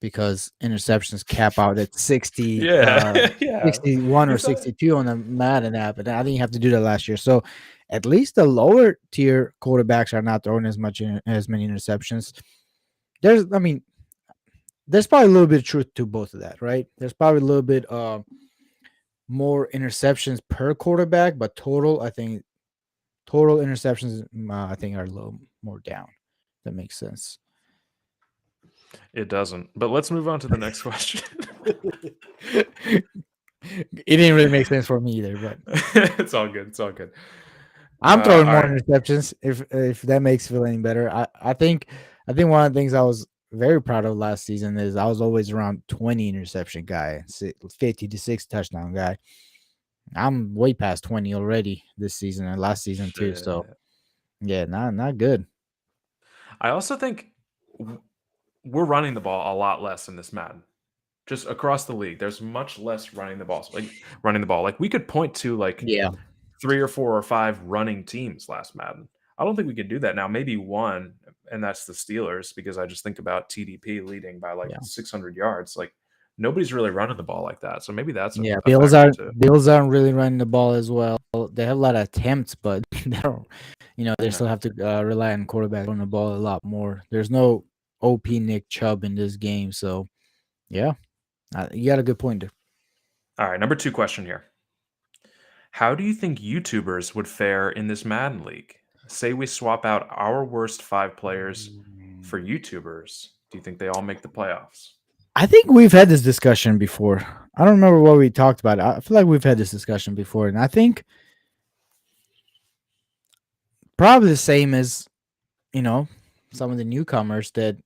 because interceptions cap out at 60, Yeah, yeah. 61 You or thought, 62 on the Madden app, and I didn't have to do that last year. So at least the lower tier quarterbacks are not throwing as many interceptions. I mean, there's probably a little bit of truth to both of that, right? There's probably a little bit more interceptions per quarterback, but total interceptions, I think, are a little more down. That makes sense. it doesn't. But let's move on to the next question. It didn't really make sense for me either, but It's all good. It's all good. I'm throwing All more right. interceptions. If that makes you feel any better, I think one of the things I was very proud of last season is I was always around 20 interception guy, 50 to 6 touchdown guy. I'm way past 20 already this season and last season too. So Shit. yeah, not good. I also think we're running the ball a lot less in this Madden. Just across the league, there's much less running the ball. So, like running the ball, like we could point to like Yeah, 3 or 4 or 5 running teams last Madden. I don't think we can do that now. Maybe one, and that's the Steelers, because I just think about TDP leading by like yeah. 600 yards. Like nobody's really running the ball like that. So maybe that's Yeah, a factor too. Bills aren't really running the ball as well. They have a lot of attempts, but they don't. They No. still have to rely on quarterback on the ball a lot more. There's no OP Nick Chubb in this game, so yeah, you got a good point there. All right, number 2 question here. How do you think YouTubers would fare in this Madden League? Say we swap out our worst 5 players for YouTubers. Do you think they all make the playoffs? I think we've had this discussion before. I don't remember what we talked about. I feel like we've had this discussion before, and I think probably the same as you know some of the newcomers that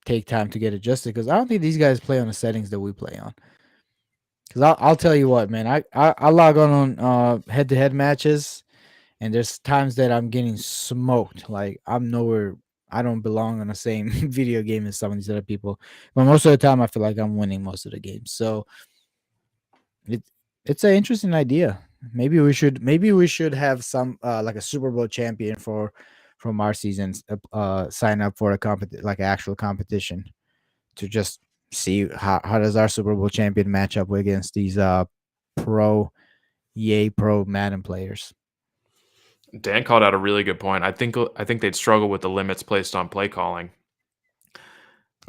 take time to get adjusted because I don't think these guys play on the settings that we play on. Because I'll tell you what, man, I log on head to head matches, and there's times that I'm getting smoked. Like I'm nowhere, I don't belong on the same video game as some of these other people. But most of the time, I feel like I'm winning most of the games. So it it's an interesting idea. Maybe we should have some like a Super Bowl champion from our seasons sign up for a like an actual competition to just see how does our Super Bowl champion match up against these pro pro Madden players. Dan called out a really good point. I think they'd struggle with the limits placed on play calling.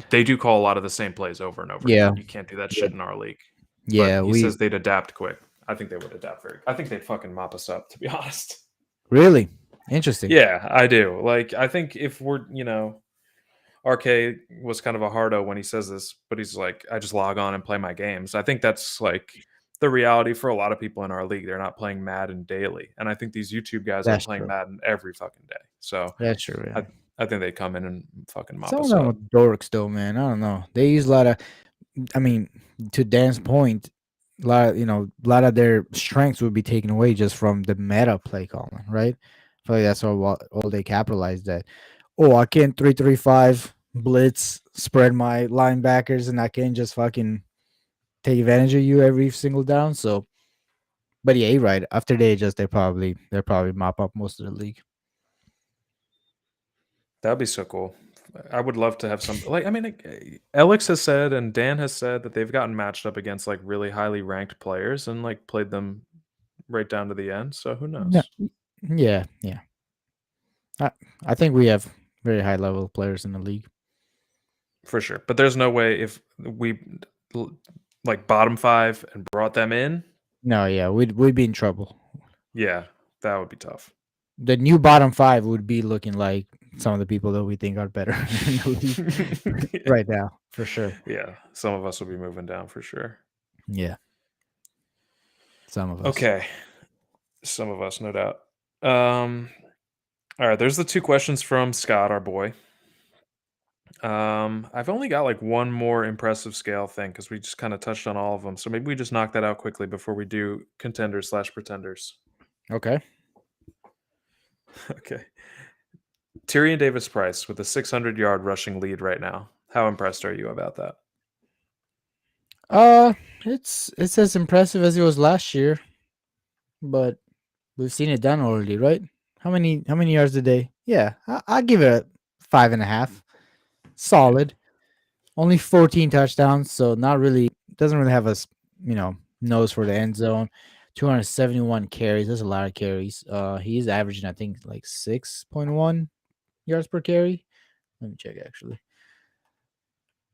They do call a lot of the same plays over and over Yeah, again. You can't do that yeah, shit in our league. But yeah. he We says they'd adapt quick. I think they would adapt very. I think they'd fucking mop us up, to be honest. really interesting. Yeah, I do. Like I think if we're, RK was kind of a hardo when he says this, but he's like, I just log on and play my games. I think that's like the reality for a lot of people in our league. They're not playing Madden daily, and I think these YouTube guys are That's playing true. Madden every fucking day. So That's true. Yeah. I, I think they come in and fucking mop Some of us them are up. dorks, though, man. I don't know. They use a lot of. I mean, to Dan's point, a lot of their strengths would be taken away just from the meta play calling, right? I feel like that's all they capitalized that. Oh, I can 3-3-5 blitz, spread my linebackers, and I can just fucking take advantage of you every single down. So, but yeah, you're right. After they adjust, they probably mop up most of the league. That'd be so cool. I would love to have some like I mean Alex has said and Dan has said that they've gotten matched up against like really highly ranked players and like played them right down to the end. So who No, knows? yeah, yeah. I, I think we have very high level players in the league. For sure. But there's no way if we l- like bottom 5 and brought them in, No, yeah, we'd be in trouble. yeah, that would be tough. The new bottom five would be looking like some of the people that we think are better in the league right now, for sure. Yeah, some of us will be moving down for sure. Yeah. Some of us. Okay. Some of us, no doubt. All right, there's the 2 questions from Scott, our boy. I've only got, like, one more impressive scale thing because we just kinda touched on all of them, so maybe we just knock that out quickly before we do contenders/pretenders. Okay. Okay. Tyrion Davis-Price with a 600-yard rushing lead right now. How impressed are you about that? Uh, it's as impressive as it was last year, but we've seen it done already, right? How many yards a day? Yeah, I give it a 5.5. Yeah. Solid. Only 14 touchdowns, so not really doesn't really have nose for the end zone. 271 carries. That's a lot of carries. He's averaging I think like 6.1 yards per carry. Let me check actually.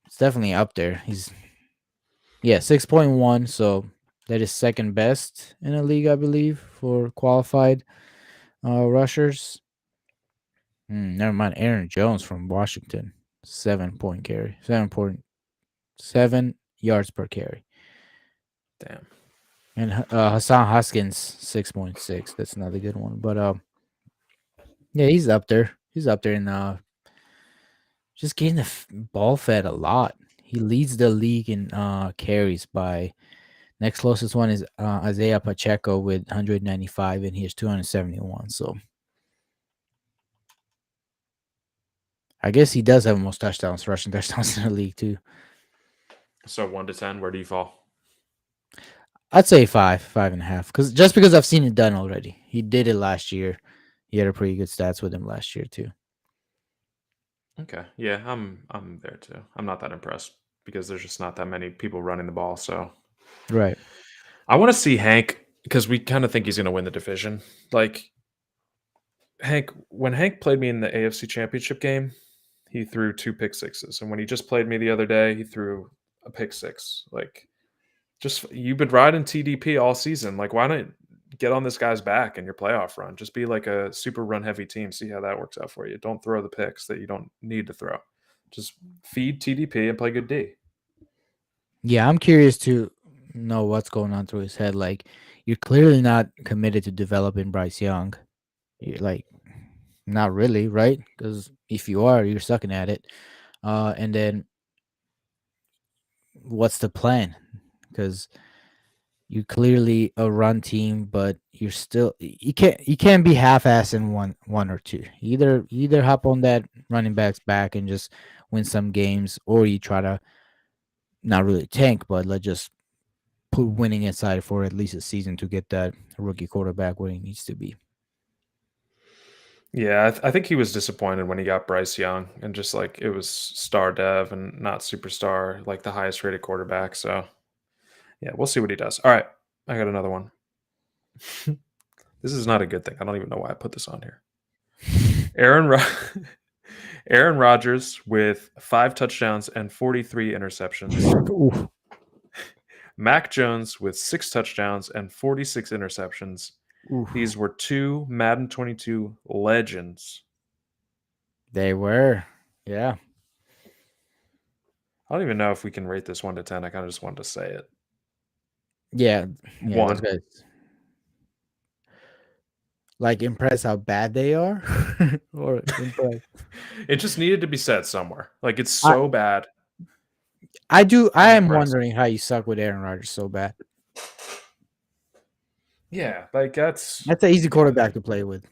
It's definitely up there. 6.1, so that is second best in the league, I believe, for qualified rushers. Never mind. Aaron Jones from Washington, 7-point carry, 7.7 yards per carry. Damn. And Hassan Haskins, 6.6. That's another good one. But yeah, he's up there. He's up there in just getting the ball fed a lot. He leads the league in carries by next closest one is Isaiah Pacheco with 195, and he has 271. So I guess he does have most touchdowns, rushing touchdowns in the league too. So 1 to 10, where do you fall? I'd say 5.5, because I've seen it done already. He did it last year. He had a pretty good stats with him last year too. Okay. Yeah, I'm there too. I'm not that impressed because there's just not that many people running the ball, so Right. I wanna see Hank because we kinda think he's gonna win the division. Like, when Hank played me in the AFC Championship game, he threw 2 pick sixes, and when he just played me the other day, he threw a pick six. Like, just you've been riding TDP all season. Like, why not get on this guy's back in your playoff run? Just be like a super run heavy team. See how that works out for you. Don't throw the picks that you don't need to throw. Just feed TDP and play good D. Yeah, I'm curious to know what's going on through his head. Like, you're clearly not committed to developing Bryce Young. You're like, not really, right? Because if you are, you're sucking at it. And then what's the plan? Because you're clearly a run team, but you're still you can't be half-ass in one or two. Either hop on that running back's back and just win some games, or you try to not really tank, but let's just put winning aside for at least a season to get that rookie quarterback where he needs to be. Yeah, I think he was disappointed when he got Bryce Young and just like it was star dev and not superstar, like the highest rated quarterback. So yeah, we'll see what he does. All right, I got another one. This is not a good thing. I don't even know why I put this on here. Aaron Ro- Aaron Rodgers with 5 touchdowns and 43 interceptions. Oof. Mac Jones with 6 touchdowns and 46 interceptions. Oof. These were 2 Madden 22 legends. They were, yeah, I don't even know if we can rate this 1 to 10. I kind of just wanted to say it. yeah, yeah. Those 1. guys like impress how bad they are, or impress. It just needed to be said somewhere. Like it's I so bad. I do. I I'm am impressed. wondering how you suck with Aaron Rodgers so bad. Yeah, like that's That's an easy yeah, quarterback to play with.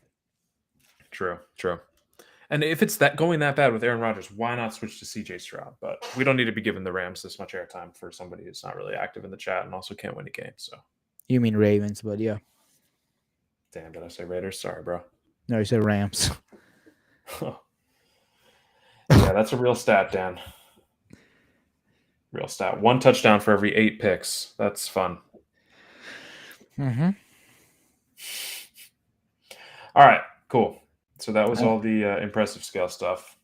true, true. And if it's that going that bad with Aaron Rodgers, why not switch to CJ Stroud? But we don't need to be giving the Rams this much airtime for somebody who's not really active in the chat and also can't win a game. So You mean Ravens, but yeah. damn, did I say Raiders? Sorry, bro. No, you said Rams. Yeah, that's a real stat, Dan. Real stat. 1 touchdown for every 8 picks. That's fun. Mm-hmm. All right, cool. So that was Oh, all the impressive scale stuff.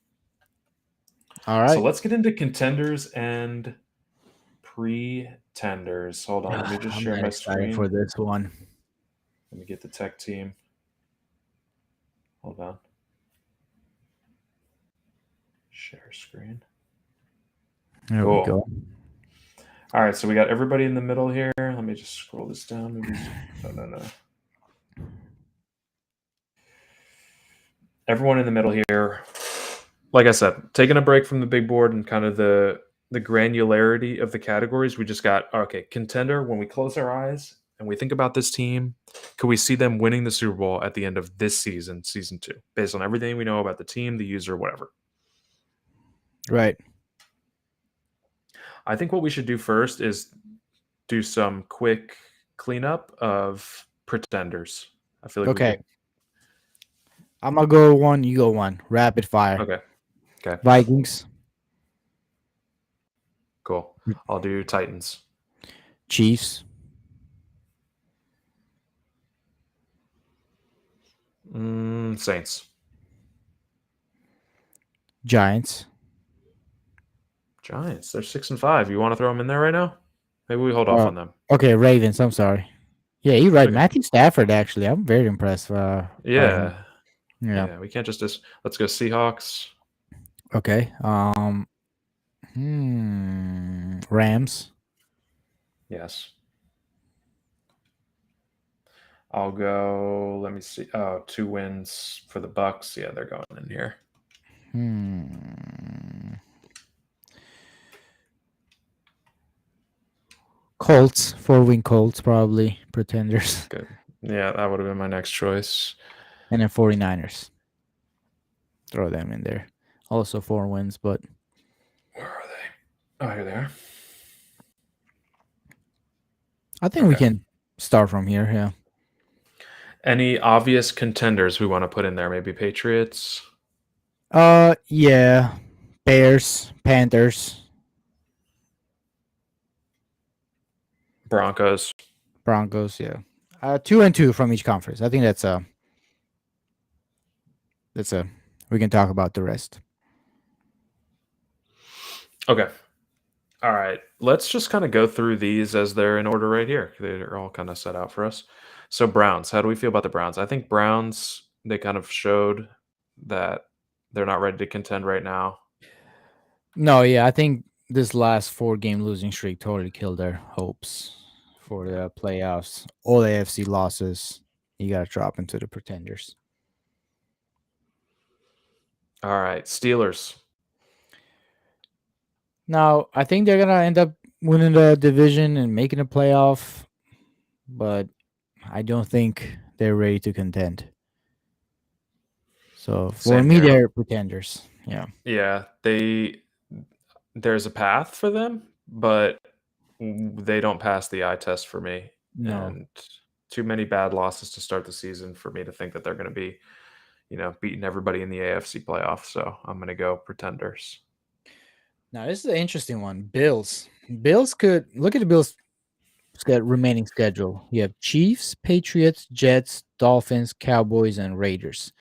all So right. let's get into contenders and pretenders. Hold on, let me just I'm share not my excited for screen. this one. Let me get the tech team. Hold on. Share screen. There we Cool. go. All right, so we got everybody in the middle here. Let me just scroll this down. Maybe no. Everyone in the middle here. Like I said, taking a break from the big board and kind of the granularity of the categories. We just got okay, contender. When we close our eyes and we think about this team, could we see them winning the Super Bowl at the end of this season, season 2, based on everything we know about the team, the user, whatever? Right. I think what we should do first is do some quick cleanup of pretenders. I feel like we Okay. could. I'm gonna go one. You go one. Rapid fire. Okay. Okay. Vikings, Cool. I'll do Titans. Chiefs, Saints. Giants. Giants. They're 6-5. You want to throw them in there right now? Maybe we hold off Uh, on them. okay, Ravens. I'm sorry. Yeah, you're right. Okay. Matthew Stafford. Actually, I'm very impressed by him. Yeah. Yeah. Yeah. We can't just let's go Seahawks. Okay. Rams. Yes. I'll go. Let me see. Oh, 2 wins for the Bucks. Yeah, they're going in here. Colts. 4-win Colts probably pretenders, Good. Yeah, that would have been my next choice. and then 49ers. Throw them in there. Also 4 wins, but Where are they? Oh, here they are. I think we can start from here. Yeah. Any obvious contenders we want to put in there? Maybe Patriots. Yeah. Bears, Panthers, Broncos. Broncos. Yeah. 2-2 from each conference. I think that's a. We can talk about the rest. Okay. All right. Let's just kind of go through these as they're in order right here. They're all kind of set out for us. So Browns, how do we feel about the Browns? I think Browns, they kind of showed that they're not ready to contend right now. No, yeah, I think this last 4-game losing streak totally killed their hopes for the playoffs. All AFC losses, you got to drop into the pretenders. All right. Steelers. Now, I think they're gonna end up winning the division and making a playoff, but I don't think they're ready to contend. So for Same me, here. they're pretenders. Yeah. Yeah, there's a path for them, but they don't pass the eye test for me. No. And too many bad losses to start the season for me to think that they're going to be, beating everybody in the AFC playoff. So I'm going to go pretenders. Now this is an interesting one. Bills. Bills could look at the Bills' remaining schedule. You have Chiefs, Patriots, Jets, Dolphins, Cowboys, and Raiders.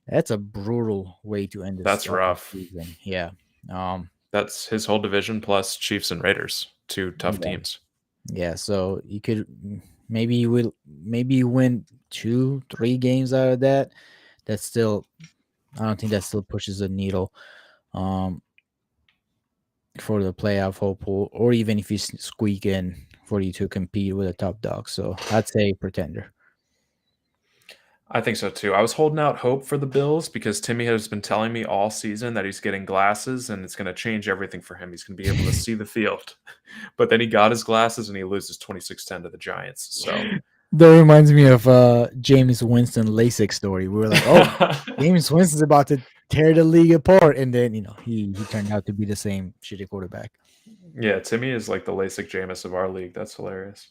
That's a brutal way to end That's the rough. season. Yeah. That's his whole division plus Chiefs and Raiders, 2 tough Yeah. teams. Yeah. So you could maybe you win 2-3 games out of that. That's still, I don't think that still pushes the needle for the playoff hopeful, or even if you squeak in for you to compete with a top dog. So I'd say pretender. I think so too. I was holding out hope for the Bills because Timmy has been telling me all season that he's getting glasses and it's going to change everything for him. He's going to be able to see the field. But then he got his glasses and he loses 26-10 to the Giants. So That reminds me of James Winston LASIK story. We were like, oh, James Winston's about to tear the league apart, and then he turned out to be the same shitty quarterback. Yeah, Timmy is like the LASIK Jameis of our league. That's hilarious.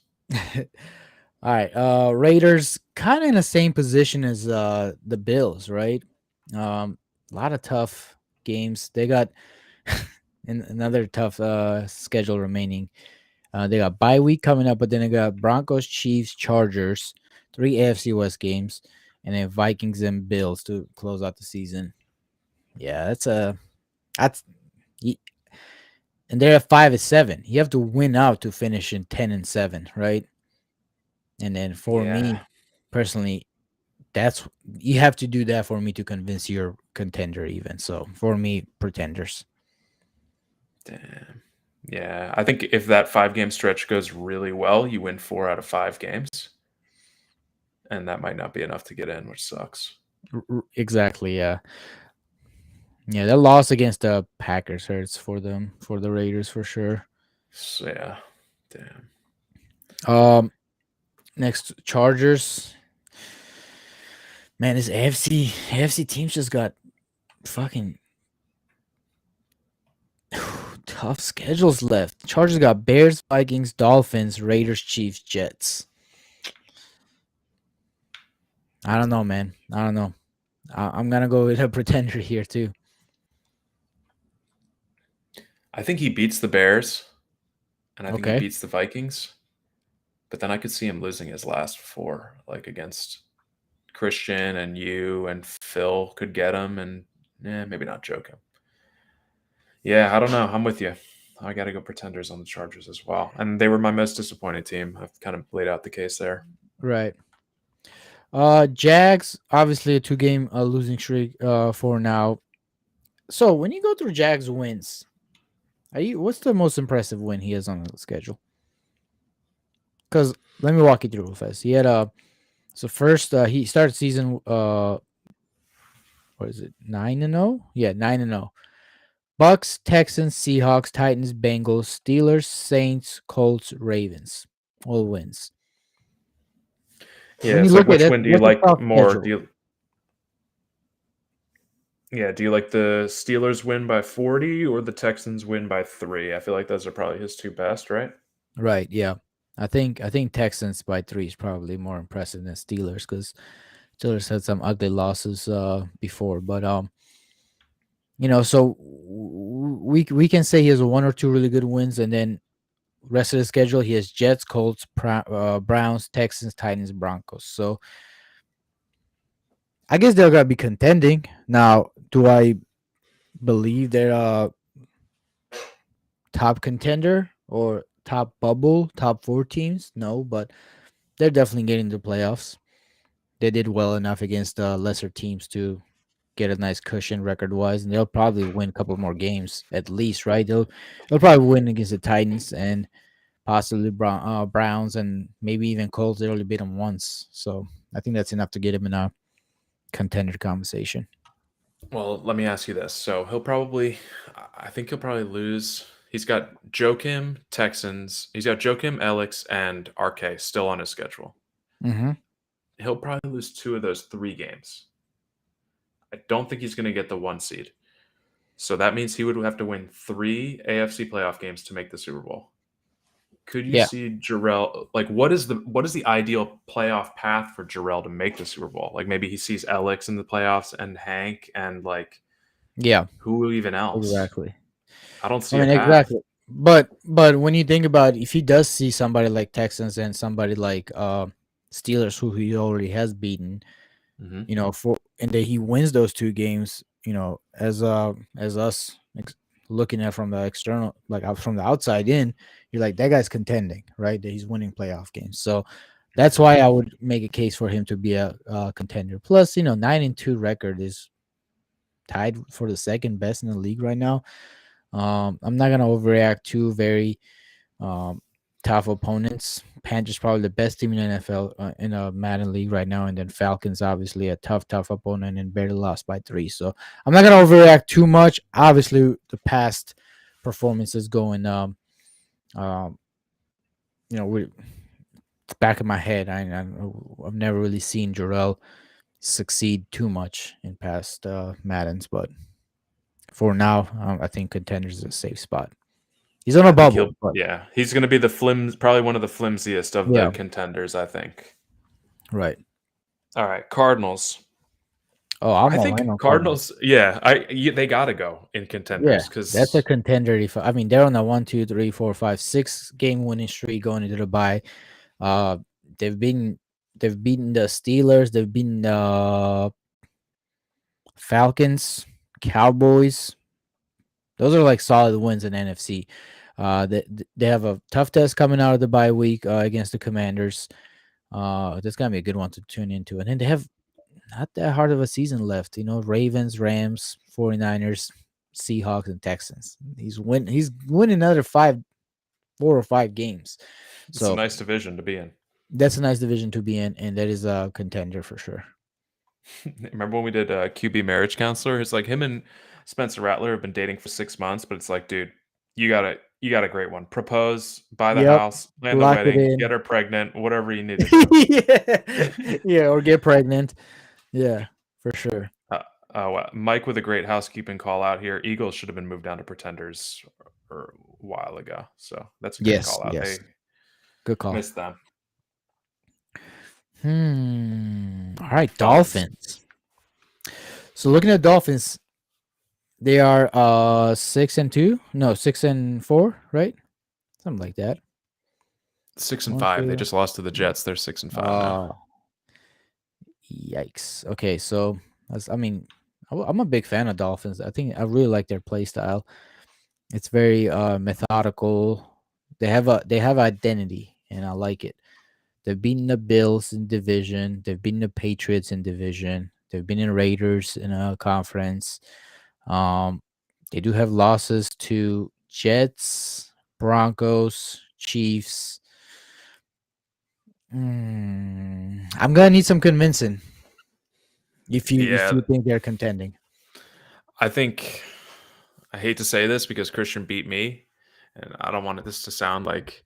All right, Raiders kind of in the same position as the Bills, right? A lot of tough games. They got another tough schedule remaining. They got bye week coming up, but then they got Broncos, Chiefs, Chargers, 3 AFC West games, and then Vikings and Bills to close out the season. Yeah, and they're at 5-7. You have to win out to finish in 10-7, right? And then for me personally, that's you have to do that for me to convince your contender even. So for me, pretenders. Damn. Yeah, I think if that 5-game stretch goes really well, you win 4 out of 5 games, and that might not be enough to get in, which sucks. Exactly. Yeah. Yeah. That loss against the Packers hurts for them, for the Raiders for sure. So, yeah, damn. Um. Next, Chargers. Man, this AFC teams just got fucking tough schedules left. Chargers got Bears, Vikings, Dolphins, Raiders, Chiefs, Jets. I don't know, man. I don't know. I'm gonna go with a pretender here too. I think he beats the Bears, and I think he Okay. beats the Vikings, but then I could see him losing his last 4, like against Christian and you and Phil could get him, and maybe not joke him. Yeah, I don't know. I'm with you. I got to go pretenders on the Chargers as well, and they were my most disappointing team. I've kind of laid out the case there. Right. Jags obviously a 2-game losing streak for now. So when you go through Jags wins, what's the most impressive win he has on the schedule? Because let me walk you through real fast. He had so first he started season what is it, 9-0? Yeah, 9-0. Bucks, Texans, Seahawks, Titans, Bengals, Steelers, Saints, Colts, Ravens. All wins. Yeah, When you it's like look at which it, one do you what's the like tough more? schedule? Do you like the Steelers win by 40 or the Texans win by 3? I feel like those are probably his two best, right? Right, yeah. I think Texans by 3 is probably more impressive than Steelers because Steelers had some ugly losses before. But so we can say he has 1 or 2 really good wins, and then rest of the schedule he has Jets, Colts, Browns, Texans, Titans, Broncos. So I guess they're gonna be contending. Now, do I believe they're a top contender or top bubble, top 4 teams? No, but they're definitely getting the playoffs. They did well enough against lesser teams to get a nice cushion record wise, and they'll probably win a couple more games at least, right? They'll probably win against the Titans and possibly Browns and maybe even Colts. They only beat them once, so I think that's enough to get him in a contender conversation. Well, let me ask you this. So I think he'll probably lose. He's got Joakim, Texans. He's got Joakim, Alex, and RK still on his schedule. Mm-hmm. He'll probably lose 2 of those 3 games. I don't think he's going to get the 1 seed. So that means he would have to win 3 AFC playoff games to make the Super Bowl. Could you Yeah, see Jarrell, like what is the ideal playoff path for Jarrell to make the Super Bowl? Like maybe he sees Alex in the playoffs and Hank and like yeah, who even else? exactly. I don't I see a mean, path. exactly. But when you think about if he does see somebody like Texans and somebody like Steelers who he already has beaten, Hmm. for and that he wins those 2 games, as us looking at from the external, like out from the outside in, you're like that guy's contending, right? That he's winning playoff games. So that's Yeah. why I would make a case for him to be a contender. Plus, 9-2 record is tied for the second best in the league right now. I'm not gonna overreact to very um, tough opponents. Panthers probably the best team in the NFL in a Madden League right now, and then Falcons obviously a tough opponent and barely lost by 3. So I'm not gonna overreact too much. Obviously, the past performances going um with back of my head. I've never really seen Jarrell succeed too much in past Maddens, but for now, I think contenders is a safe spot. He's on a I think bubble, but he's going to be probably one of the flimsiest of the yeah, contenders, I think. right. All right, Cardinals. Oh, I I'm all in think on Cardinals. Cardinals, they got to go in Yeah, contenders that's a cuz contender. If I mean, they're on a 1, 2, 3, 4, 5, 6 game winning streak going into the bye. Uh, they've been they've beaten the Steelers. They've beaten the Falcons, Cowboys. Those are like solid wins in NFC. They have a tough test coming out of the bye week against the Commanders. That's gonna be a good one to tune into. And then they have not that hard of a season left. Ravens, Rams, 49ers. Seahawks, and Texans. He's winning another 4 or 5 games. It's a So nice division to be in. that's a nice division to be in, and that is a contender for sure. Remember when we did QB marriage counselor? It's like him and Spencer Rattler have been dating for 6 months, but it's like, dude, you got a great one. Propose, buy the Yep. house, plan the Lock it wedding, get in. her pregnant, whatever you need to do. Yeah. Yeah, or get pregnant. Yeah, for sure. Mike with a great housekeeping call out here. Eagles should have been moved down to pretenders a while ago. So that's a great Yes, call out. yes. They Good call. missed them. All right, Dolphins. Dolphins. So looking at Dolphins, they are 6-2. No, 6-4, right? Something like that. 6 and One, 5. They two. just lost to the Jets. They're 6 and 5 now. Oh, yikes. Okay, so I mean, I'm a big fan of Dolphins. I think I really like their play style. It's very methodical. They have identity, and I like it. They've beaten the Bills in division. They've beaten the Patriots in division. They've been in Raiders in a conference. Um, they do have losses to Jets, Broncos, Chiefs. I'm gonna need some convincing if you Yeah, think they're contending. I think I hate to say this because Christian beat me, and I don't want this to sound like,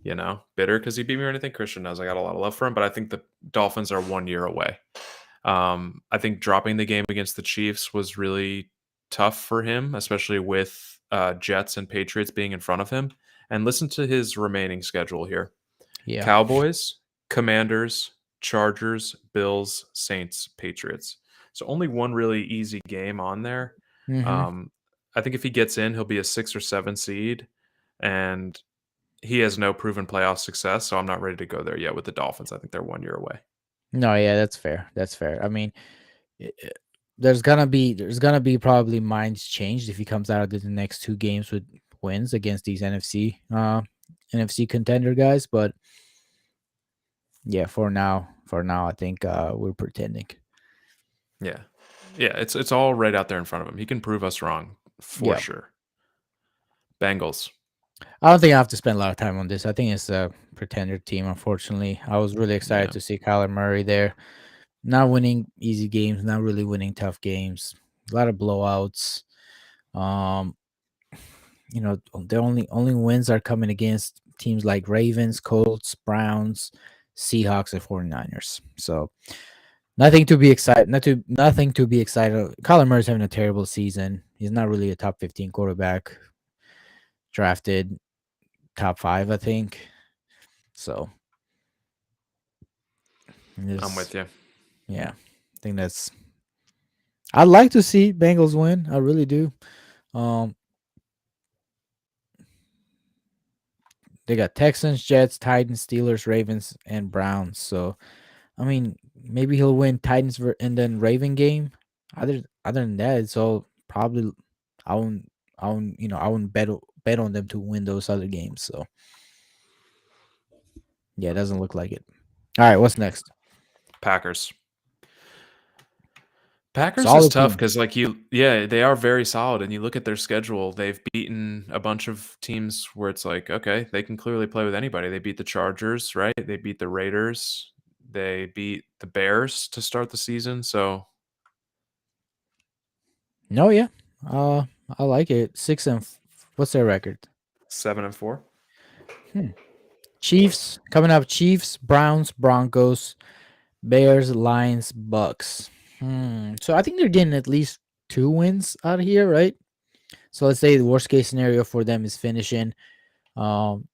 bitter because he beat me or anything. Christian knows I got a lot of love for him, but I think the Dolphins are 1 year away. I think dropping the game against the Chiefs was really tough for him, especially with Jets and Patriots being in front of him. And listen to his remaining schedule here: Yeah. Cowboys, Commanders, Chargers, Bills, Saints, Patriots. So only one really easy game on there. Mm-hmm. Um, I think if he gets in, he'll be a 6 or 7 seed, and he has no proven playoff success. So I'm not ready to go there yet with the Dolphins. I think they're 1 year away. No, yeah, that's fair. That's fair. I mean, there's gonna be probably minds changed if he comes out of the next 2 games with wins against these NFC contender guys. But yeah, for now, I think we're pretending. Yeah, yeah, it's all right out there in front of him. He can prove us wrong for Yeah, sure. Bengals. I don't think I have to spend a lot of time on this. I think it's a pretender team. Unfortunately, I was really excited Yeah, to see Kyler Murray there, not winning easy games, not really winning tough games, a lot of blowouts. Um, the only wins are coming against teams like Ravens, Colts, Browns, Seahawks, and 49ers. So nothing to be excited. Nothing to be excited. Kyler Murray's having a terrible season. He's not really a top 15 quarterback. Drafted top 5, I think. So I'm this, with you. yeah, I think that's. I'd like to see Bengals win. I really do. Um, they got Texans, Jets, Titans, Steelers, Ravens, and Browns. So I mean, maybe he'll win Titans and then Raven game. Other than that, it's all probably I won't I won't bet on them to win those other games. So yeah, it doesn't look like it. All right, what's next? Packers. Packers is Solid tough team. because, yeah, they are very solid. And you look at their schedule, they've beaten a bunch of teams where it's like, okay, they can clearly play with anybody. They beat the Chargers, right? They beat the Raiders. They beat the Bears to start the season. So No, yeah. Uh, I like it. What's their record? 7-4. Hmm. Chiefs coming up. Chiefs, Browns, Broncos, Bears, Lions, Bucks. So I think they're getting at least 2 wins out of here, right? So let's say the worst case scenario for them is finishing um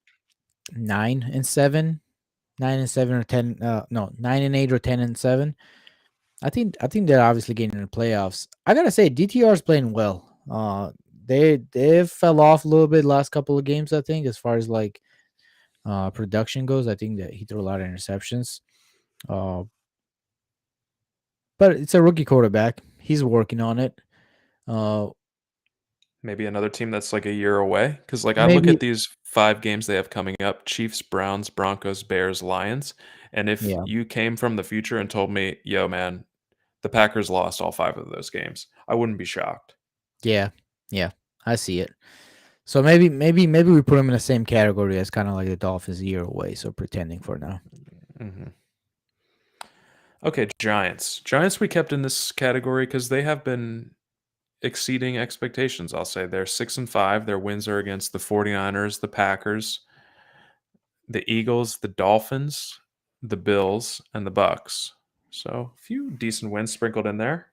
9-7, 9-7 or 10. No, 9-8 or 10-7. I think they're obviously getting in the playoffs. I gotta say, DTR is playing well. They fell off a little bit last couple of games. I think as far as like production goes, I think that he threw a lot of interceptions. Uh, but it's a rookie quarterback. He's working on it. Uh, Maybe another team that's like a year away. Because, I look maybe at these 5 games they have coming up: Chiefs, Browns, Broncos, Bears, Lions. And if yeah, you came from the future and told me, yo, man, the Packers lost all 5 of those games, I wouldn't be shocked. yeah. Yeah, I see it. So maybe we put them in the same category as kind of like the Dolphins a year away. So pretending for now. Hmm. Okay, Giants. Giants we kept in this category because they have been exceeding expectations, I'll say. They're 6-5. Their wins are against the 49ers, the Packers, the Eagles, the Dolphins, the Bills, and the Bucks. So a few decent wins sprinkled in there.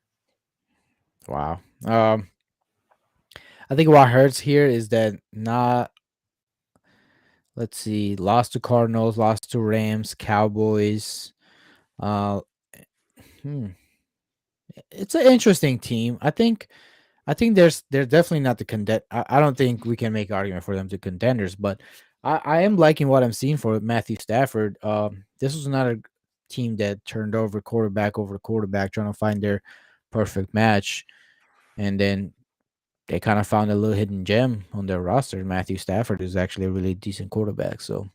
Wow. I think what hurts here is that not. Let's see. Lost to Cardinals, lost to Rams, Cowboys. Uh, hmm. It's an interesting team. I think they're definitely not the contend. I don't think we can make argument for them to contenders, but I am liking what I'm seeing for Matthew Stafford. This was not a team that turned over quarterback, trying to find their perfect match, and then they kind of found a little hidden gem on their roster. Matthew Stafford is actually a really decent quarterback. So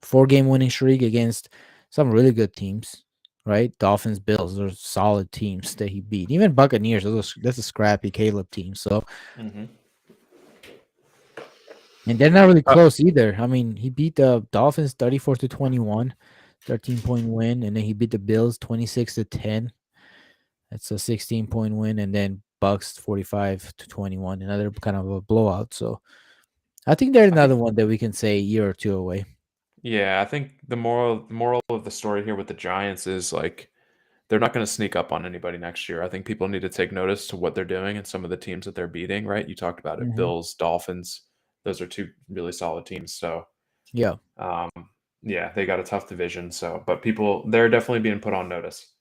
4-game winning streak against some really good teams, right? Dolphins, Bills, those are solid teams that he beat. Even Buccaneers, that's a scrappy Caleb team. So, Hmm. and they're not really close either. I mean, he beat the Dolphins 34-21, 13-point win, and then he beat the Bills 26-10. That's a 16-point win, and then Bucks 45-21, another kind of a blowout. So, I think they're I think, another one that we can say a year or two away. yeah, I think the moral of the story here with the Giants is like they're not going to sneak up on anybody next year. I think people need to take notice to what they're doing and some of the teams that they're beating. Right? You talked about it: Hmm. Bills, Dolphins. Those are two really solid teams. So, Yeah, um, yeah, they got a tough division. So, but people they're definitely being put on notice.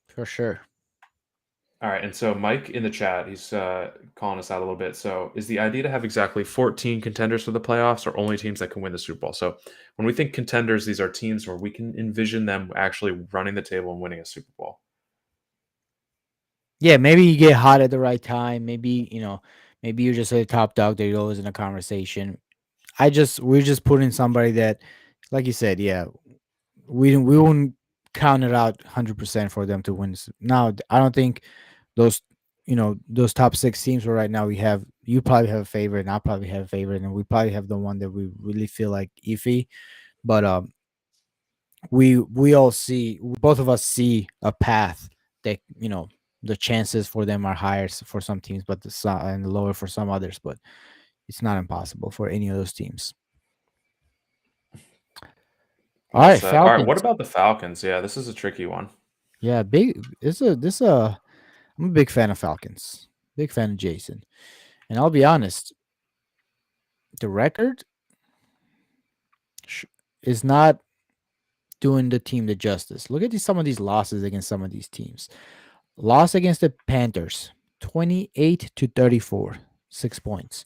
for sure. All right, and so Mike in the chat, he's calling us out a little bit. So, is the idea to have exactly 14 contenders for the playoffs, or only teams that can win the Super Bowl? So, when we think contenders, these are teams where we can envision them actually running the table and winning a Super Bowl. Yeah, maybe you get hot at the right time. Maybe you're just a top dog that you're always in a conversation. We're just putting somebody that, like you said, yeah, we won't count it out 100% for them to win. Now, I don't think those those top 6 teams where right now we have you probably have a favorite, and I probably have a favorite, and we probably have the one that we really feel like iffy. But we all see both of us see a path that the chances for them are higher for some teams, but and lower for some others. But it's not impossible for any of those teams. All Well right, said. All right, what Falcons. about the Falcons? Yeah, this is a tricky one. Yeah, big. This. I'm a big fan of Falcons. Big fan of Jason. And I'll be honest, the record sh- is not doing the team the justice. Look at some of these losses against some of these teams. Loss against the Panthers, 28-34, 6 points.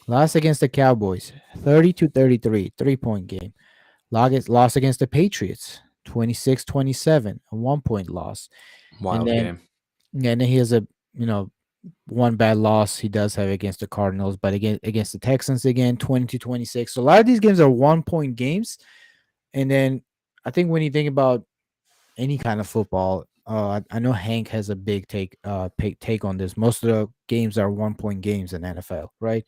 Loss against the Cowboys, 30-33, 3-point game. Loss against the Patriots, 26-27, a 1-point loss. And Wild then, game. yeah, and then he has a, you know, one bad loss he does have against the Cardinals, but against the Texans again, 20-26. So a lot of these games are 1-point games. And then I think when you think about any kind of football, I know Hank has a big take on this. Most of the games are 1-point games in NFL, right?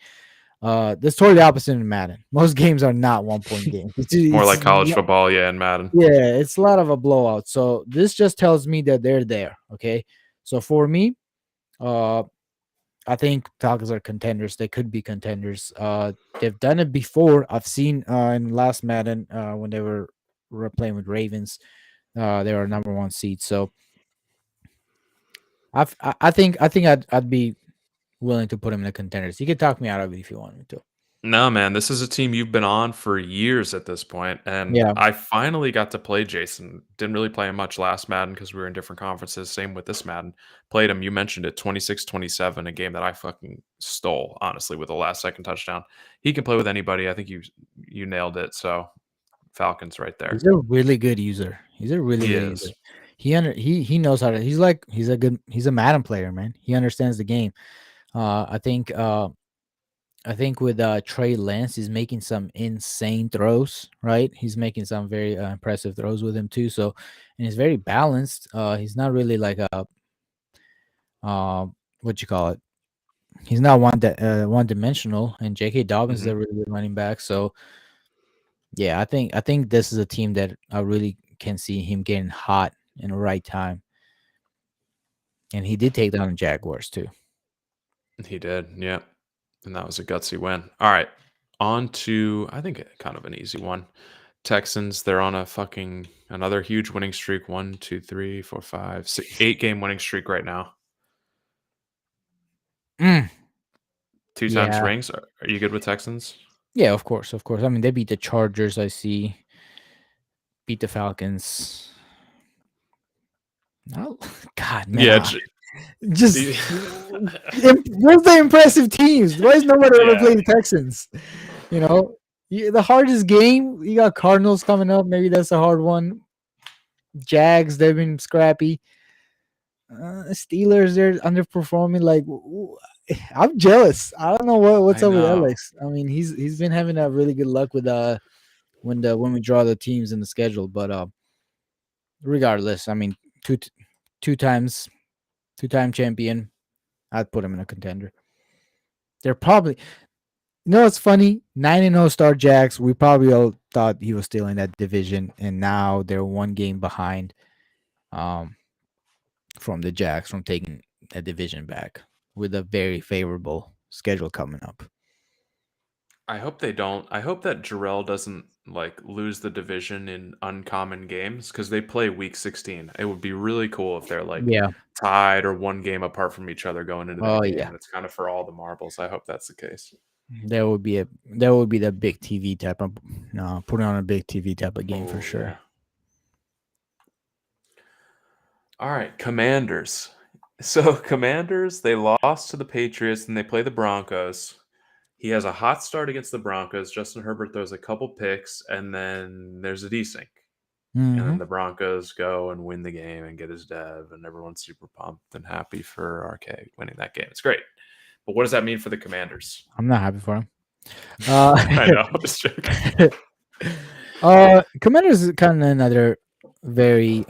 That's totally the opposite in Madden. Most games are not 1-point games. More like college football, yeah, and Madden. Yeah, it's a lot of a blowout. So this just tells me that they're there. Okay, so for me, uh, I think Falcons are contenders. They could be contenders. They've done it before. I've seen in last Madden when they were playing with Ravens. They were number 1 seed. So I think I'd be willing to put them in the contenders. You can talk me out of it if you want me to. No, man, this is a team you've been on for years at this point, and Yeah. I finally got to play Jason. Didn't really play him much last Madden because we were in different conferences. Same with this Madden. Played him, you mentioned it, 26-27, a game that I fucking stole, honestly, with a last-second touchdown. He can play with anybody. I think you nailed it. So Falcons right there. He's a really good user. He's a really He good is. user. He knows how to. He's a Madden player, man. He understands the game. Uh, I think uh, I think with Trey Lance, he's making some insane throws. Right, he's making some very impressive throws with him too. So, and he's very balanced. He's not really like a what you call it. He's not one dimensional, and J.K. Dobbins is Hmm. a really good running back. So yeah, I think this is a team that I really can see him getting hot in the right time. And he did take down the Jaguars too. He did, yeah, and that was a gutsy win. All right, on to I think kind of an easy one. Texans, they're on a fucking another huge winning streak. 1, 2, 3, 4, 5, 6, 8 game winning streak right now. Mm, 2 times yeah, rings. Are you good with Texans? yeah, of course, of course. I mean, they beat the Chargers. I see, beat the Falcons. Oh, God, man, Yeah, just where's the impressive teams? Why has nobody ever yeah. played the Texans? You know, the hardest game. You got Cardinals coming up. Maybe that's a hard one. Jags, they've been scrappy. Steelers, they're underperforming. Like, I'm jealous. I don't know what's I up with know. Alex. I mean, he's been having a really good luck with when we draw the teams in the schedule. But regardless, I mean, two t- two times two-time champion. I'd put him in a contender. They're probably, it's funny. 9-0 start Jacks. We probably all thought he was still in that division, and now they're one game behind. Um, from the Jacks from taking a division back with a very favorable schedule coming up. I hope they don't. I hope that Jarrell doesn't like lose the division in uncommon games because they play week 16. It would be really cool if they're like Yeah. tied or one game apart from each other going into that Oh game, yeah. and it's kind of for all the marbles. I hope that's the case. That would be the big TV type of no putting on a big TV type of game for Oh sure. yeah. All right, Commanders. So Commanders, they lost to the Patriots and they play the Broncos. He has a hot start against the Broncos. Justin Herbert throws a couple picks, and then there's a desync. And then Hmm. the Broncos go and win the game and get his dev, and everyone's super pumped and happy for RK winning that game. It's great. But what does that mean for the Commanders? I'm not happy for him. I know. I'm just joking. Commanders is kind of another very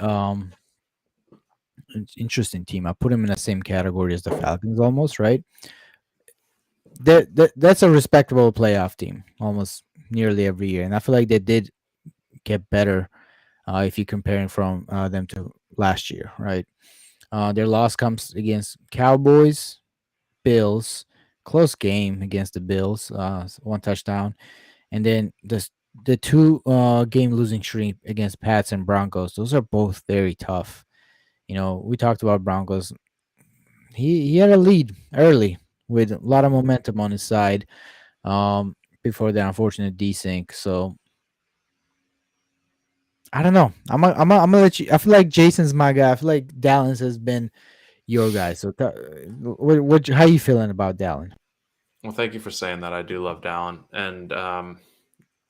interesting team. I put them in the same category as the Falcons, almost right. That's a respectable playoff team, almost nearly every year, and I feel like they did get better if you're comparing from them to last year, right? Their loss comes against Cowboys, Bills, close game against the Bills, one touchdown, and then the two game losing streak against Pats and Broncos. Those are both very tough. We talked about Broncos. He had a lead early with a lot of momentum on his side before the unfortunate desync. So I don't know. I'm gonna let you. I feel like Jason's my guy. I feel like Dallas has been your guy. So how you feeling about Dallin? Well, thank you for saying that. I do love Dallin. And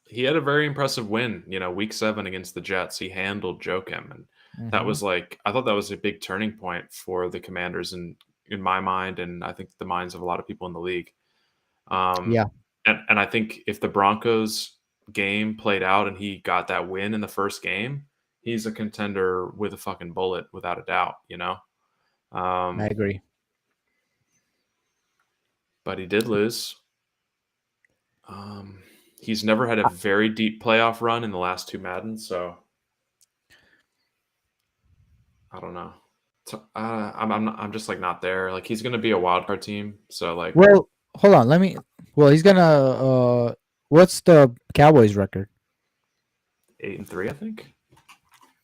he had a very impressive win, week 7 against the Jets. He handled Joakim. And that Mm-hmm. was I thought that was a big turning point for the Commanders in my mind. And I think the minds of a lot of people in the league. Um, Yeah, and I think if the Broncos game played out and he got that win in the first game, he's a contender with a fucking bullet without a doubt. I Um, agree. but he did lose. Um, he's never had a very deep playoff run in the last 2 Madden, so I don't know. I'm just like not there. Like he's gonna be a wild card team, so like Well, hold on. Let me. Well, he's gonna. What's the Cowboys record? 8-3, I think.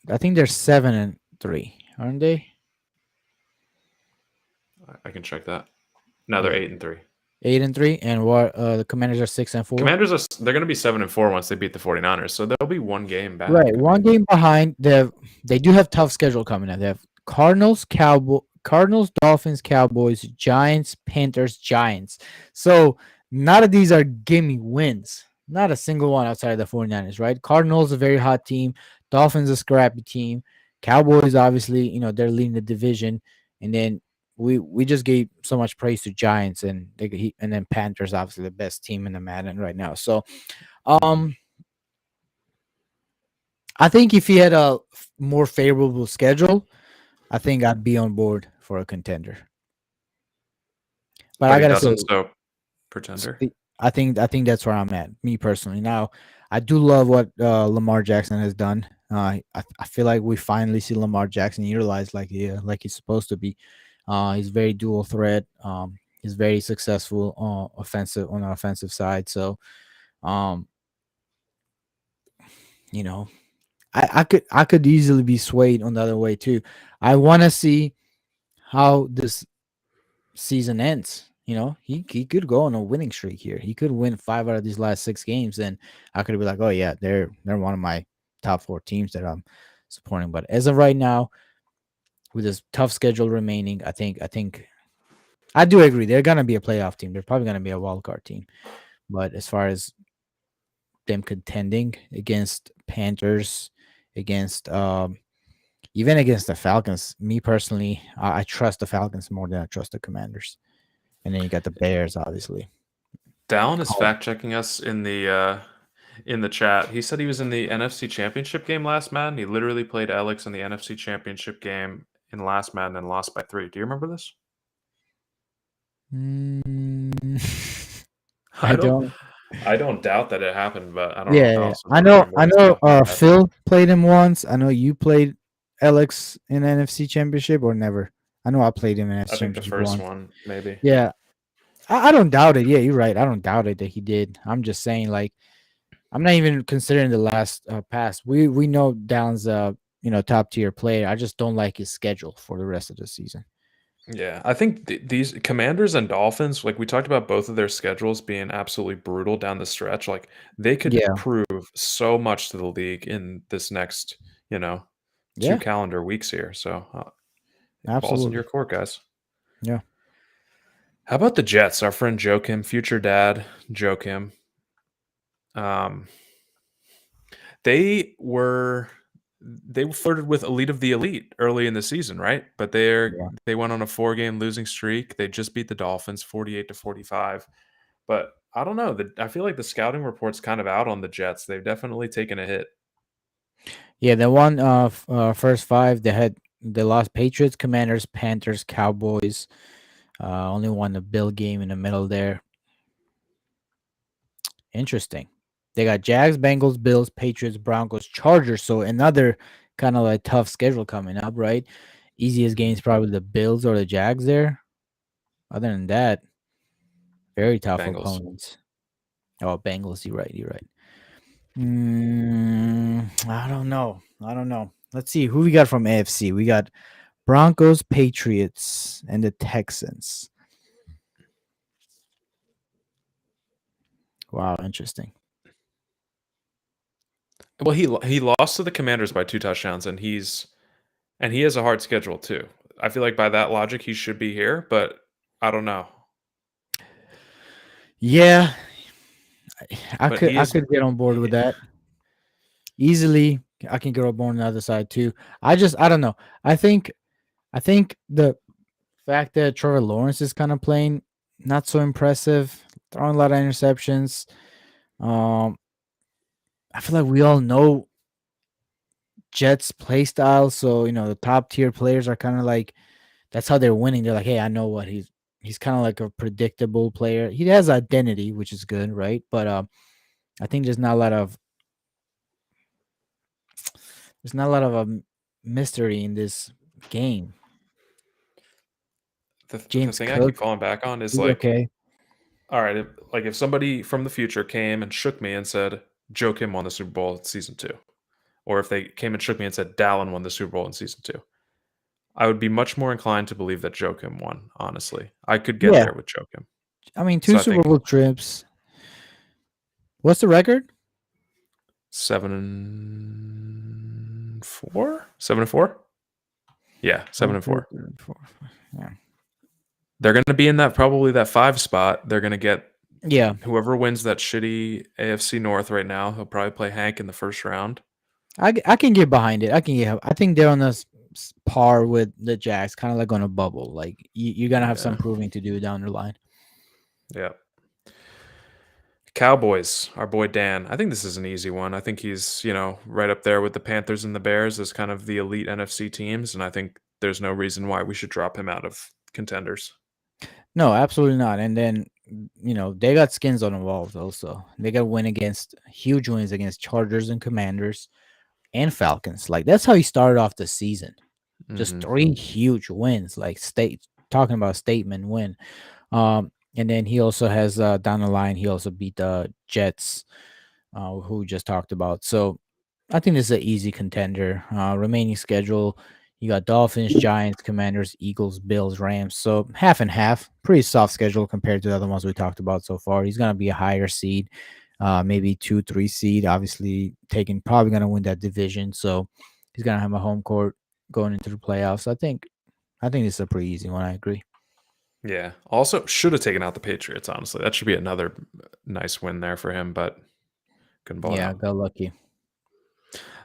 I think they're 7-3, aren't they? I can check that. No, they're Yeah, 8-3. 8-3, and what? The Commanders are 6-4. Commanders they're gonna be 7-4 once they beat the 49ers, so they'll be one game back. Right, I one mean, game behind. They do have tough schedule coming up. They have Cardinals, Dolphins, Cowboys, Giants, Panthers, Giants. So none of these are gimme wins. Not a single one outside of the 49ers, right? Cardinals a very hot team. Dolphins a scrappy team. Cowboys obviously, they're leading the division, and then we just gave so much praise to Giants and then Panthers obviously the best team in the Madden right now. So mhm. um I think if he had a more favorable schedule, I think I'd be on board for a contender. But but I he gotta say, doesn't. So pretender. I think that's where I'm at, me personally. Now, I do love what Lamar Jackson has done. I feel like we finally see Lamar Jackson utilized like he's supposed to be. He's very dual threat. He's very successful offensive on the offensive side. So, um, you know, I could easily be swayed on the other way too. I want to see how this season ends. He could go on a winning streak here. He could win 5 out of these last 6 games, and I could be like, oh yeah, they're one of my top 4 teams that I'm supporting. But as of right now, with this tough schedule remaining, I think I do agree they're gonna be a playoff team. They're probably gonna be a wild card team. But as far as them contending against Panthers, against even against the Falcons, me personally, I trust the Falcons more than I trust the Commanders. And then you got the Bears, obviously. Dallin is Oh. fact checking us in the chat. He said he was in the NFC Championship game last Madden. He literally played Alex in the NFC Championship game in last Madden and lost by 3. Do you remember this? Mm, I I don't don't. I don't doubt that it happened, but I don't know Yeah, how yeah. else I'm I gonna know. remember I this know. off my head. Phil played him once. I know you played Alex in NFC Championship or never. I know I played him in I NFC think the Championship first once. one, maybe. Yeah, I don't doubt it. Yeah, you're right. I don't doubt it that he did. I'm just saying, like, I'm not even considering the last pass. We know Down's top tier player. I just don't like his schedule for the rest of the season. Yeah, I think these Commanders and Dolphins, like we talked about both of their schedules being absolutely brutal down the stretch. Like they could Yeah, prove so much to the league in this next, you know, 2 yeah, calendar weeks here. So, balls in your absolutely. court, guys. Yeah. How about the Jets? Our friend Joe Kim, future dad, Joe Kim. Um, they were they flirted with elite of the elite early in the season, right? But Yeah. they went on a 4-game losing streak. They just beat the Dolphins 48-45. But I don't know. I feel like the scouting report's kind of out on the Jets. They've definitely taken a hit. Yeah, they won first 5. They lost Patriots, Commanders, Panthers, Cowboys. Only won the Bill game in the middle there. Interesting. They got Jags, Bengals, Bills, Patriots, Broncos, Chargers. So another kind of like tough schedule coming up, right? Easiest games probably the Bills or the Jags there. Other than that, very tough Bengals. opponents. Oh, Bengals, you're right. You're right. I don't know. I don't know. Let's see who we got from AFC. We got Broncos, Patriots, and the Texans. Wow, interesting. Well, he lost to the Commanders by 2 touchdowns, and he has a hard schedule too. I feel like by that logic, he should be here, but I don't know. Yeah, I But could he I is. could get on board with that easily. I can get on board on the other side too. I don't know. I think the fact that Trevor Lawrence is kind of playing not so impressive, throwing a lot of interceptions. Um, I feel like we all know Jets play style, so the top tier players are kind of like that's how they're winning. They're like, hey, I know what he's kind of like a predictable player. He has identity, which is good, right? But I think there's not a lot of mystery in this game. The James thing I keep Cook, falling back on is he's like, okay. all right, if somebody from the future came and shook me and said Joe Kim won the Super Bowl in season 2, or if they came and shook me and said Dallin won the Super Bowl in season 2, I would be much more inclined to believe that Joe Kim won. Honestly, I could get Yeah, there with Joe Kim. I mean, So two I Super think Bowl trips. What's the record? 7-4, 7-4. Yeah, One, seven and two, four. three, four. Yeah, They're going to be in that probably that 5 spot. They're going to get yeah. whoever wins that shitty AFC North right now. He'll probably play Hank in the first round. I can get behind it. I think they're on a par with the Jags, kind of like on a bubble. Like you're gonna have Yeah, some proving to do down the line. yeah. Cowboys, our boy Dan. I think this is an easy one. I think he's, right up there with the Panthers and the Bears as kind of the elite NFC teams, and I think there's no reason why we should drop him out of contenders. No, absolutely not. And then they got skins on the walls also. They got huge wins against Chargers and Commanders and Falcons. Like that's how he started off the season. Just Hmm. three huge wins, like talking about statement win. And then he also has down the line, he also beat the Jets, who we just talked about. So I think this is an easy contender. Remaining schedule, you got Dolphins, Giants, Commanders, Eagles, Bills, Rams. So half and half, pretty soft schedule compared to the other ones we talked about so far. He's gonna be a higher seed, maybe 2, 3 seed. Obviously, probably gonna win that division. So he's gonna have a home court going into the playoffs. I think this is a pretty easy one. I agree. Yeah. Also, should have taken out the Patriots. Honestly, that should be another nice win there for him, but couldn't pull it Yeah, out. got lucky.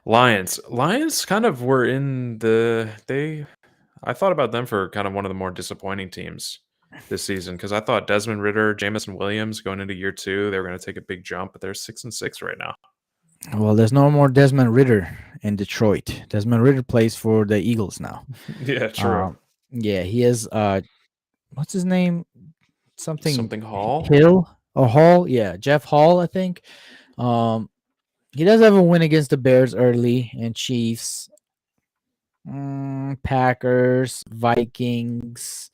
Lions kind of were in the they. I thought about them for kind of one of the more disappointing teams this season because I thought Desmond Ritter, Jamison Williams going into year 2, they were going to take a big jump, but they're 6-6 right now. Well, there's no more Desmond Ritter in Detroit. Desmond Ritter plays for the Eagles now. Yeah, true. Um, yeah, he is. What's his name? Something Something Hall. Hill or Hall? Yeah, Jeff Hall, I think. Um, he does have a win against the Bears early and Chiefs, Packers, Vikings.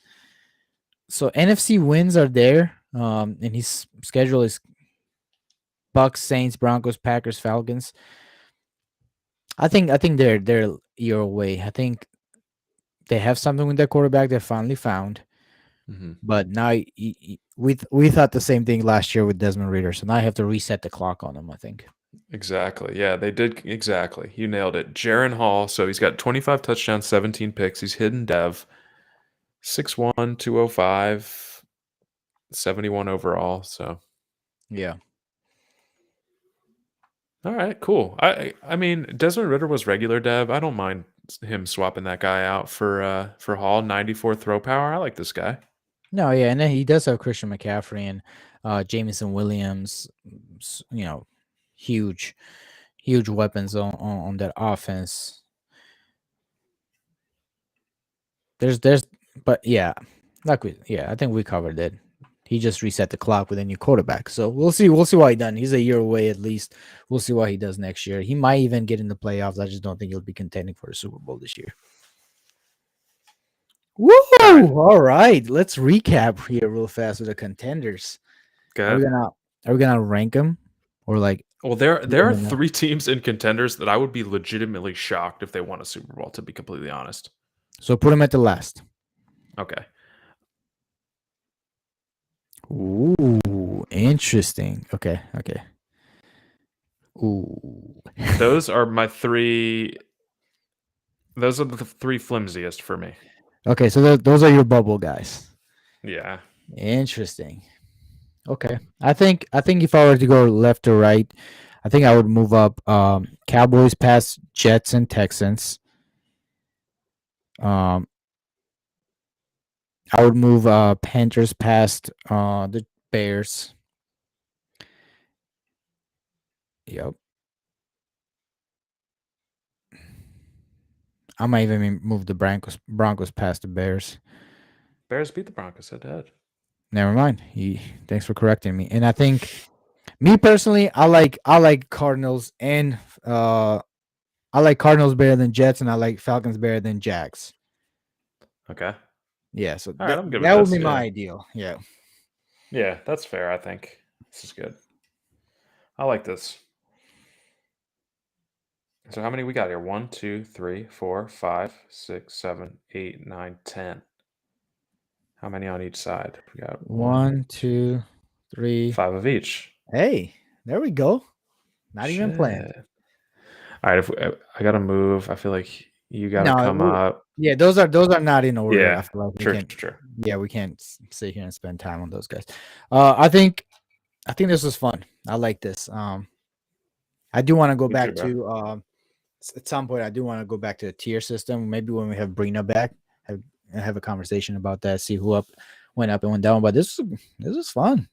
So NFC wins are there. And his schedule is Bucks, Saints, Broncos, Packers, Falcons. I think they're a year away. I think they have something with their quarterback they finally found. Hmm. But now we thought the same thing last year with Desmond Ritter, so now I have to reset the clock on him. I think. Exactly. Yeah, they did exactly. You nailed it. Jaron Hall. So he's got 25 touchdowns, 17 picks. He's hidden dev. 6'1", 205, 71 overall. So Yeah. all right, cool. I mean, Desmond Ritter was regular dev. I don't mind him swapping that guy out for Hall. 94 throw power. I like this guy. No, yeah, and then he does have Christian McCaffrey and Jamison Williams. Huge, huge weapons on that offense. There's, but yeah, I think we covered it. He just reset the clock with a new quarterback, so we'll see. We'll see what he done. He's a year away at least. We'll see what he does next year. He might even get in the playoffs. I just don't think he'll be contending for the Super Bowl this year. Woo! All right, All right, let's recap here real fast with the contenders. go Are we ahead. gonna are we gonna rank them or like Well, put there them are in a- 3 teams in contenders that I would be legitimately shocked if they won a Super Bowl. To be completely honest. so put them at the last? Okay. Ooh, interesting. Okay, okay. Ooh. Those are my 3. Those are the 3 flimsiest for me. Okay, so those are your bubble guys. Yeah. Interesting. Okay, I think if I were to go left or right, I think I would move up Cowboys past Jets and Texans. Um, I would move Panthers past the Bears. Yep. I might even move the Broncos past the Bears. Bears beat the Broncos head-to-head. Never mind. Thanks for correcting me. And I think me personally, I like Cardinals and I like Cardinals better than Jets, and I like Falcons better than Jags. Okay. Yeah, so All right, that I'm good with that would this. be my Yeah. ideal. Yeah. Yeah, that's fair, I think. This is good. I like this. So how many we got here? 1, 2, 3, 4, 5, 6, 7, 8, 9, 10. How many on each side? We got 1, 1, 2, 3. 5 of each. Hey, there we go. Not even planned. Shit. All right, if I gotta move, I feel like you gotta No, come up. yeah, those are not in order. I Yeah, feel like we sure, can't. sure. Yeah, we can't sit here and spend time on those guys. I think this was fun. I like this. I do want to go Me too, back bro. to at some point. I do want to go back to the tier system. Maybe when we have Brina back, have a conversation about that. See who went up and went down. But this was fun.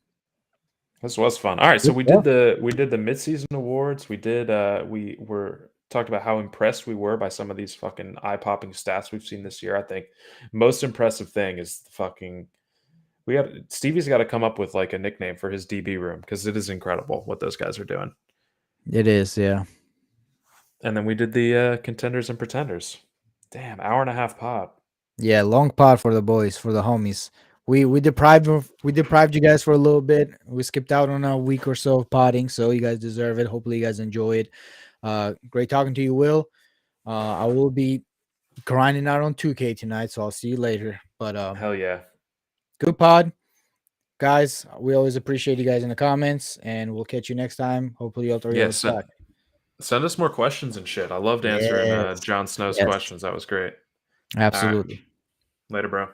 This was fun. All right, so Good stuff. we did the midseason awards. We did we were talked about how impressed we were by some of these fucking eye-popping stats we've seen this year. I think most impressive thing is the fucking Stevie's got to come up with like a nickname for his DB room because it is incredible what those guys are doing. It is, yeah. And then we did the contenders and pretenders. Damn, hour and a half pod. Yeah, long pod for the boys, for the homies. We deprived you guys for a little bit. We skipped out on a week or so of potting, so you guys deserve it. Hopefully you guys enjoy it. Great talking to you, Will. I will be grinding out on 2K tonight, so I'll see you later. But Hell yeah. good pod. Guys, we always appreciate you guys in the comments, and we'll catch you next time. Hopefully El Torito is Yes. back. Send us more questions and shit. I loved answering Yes. Jon Snow's Yes. questions. That was great. All right. Absolutely. Later, bro.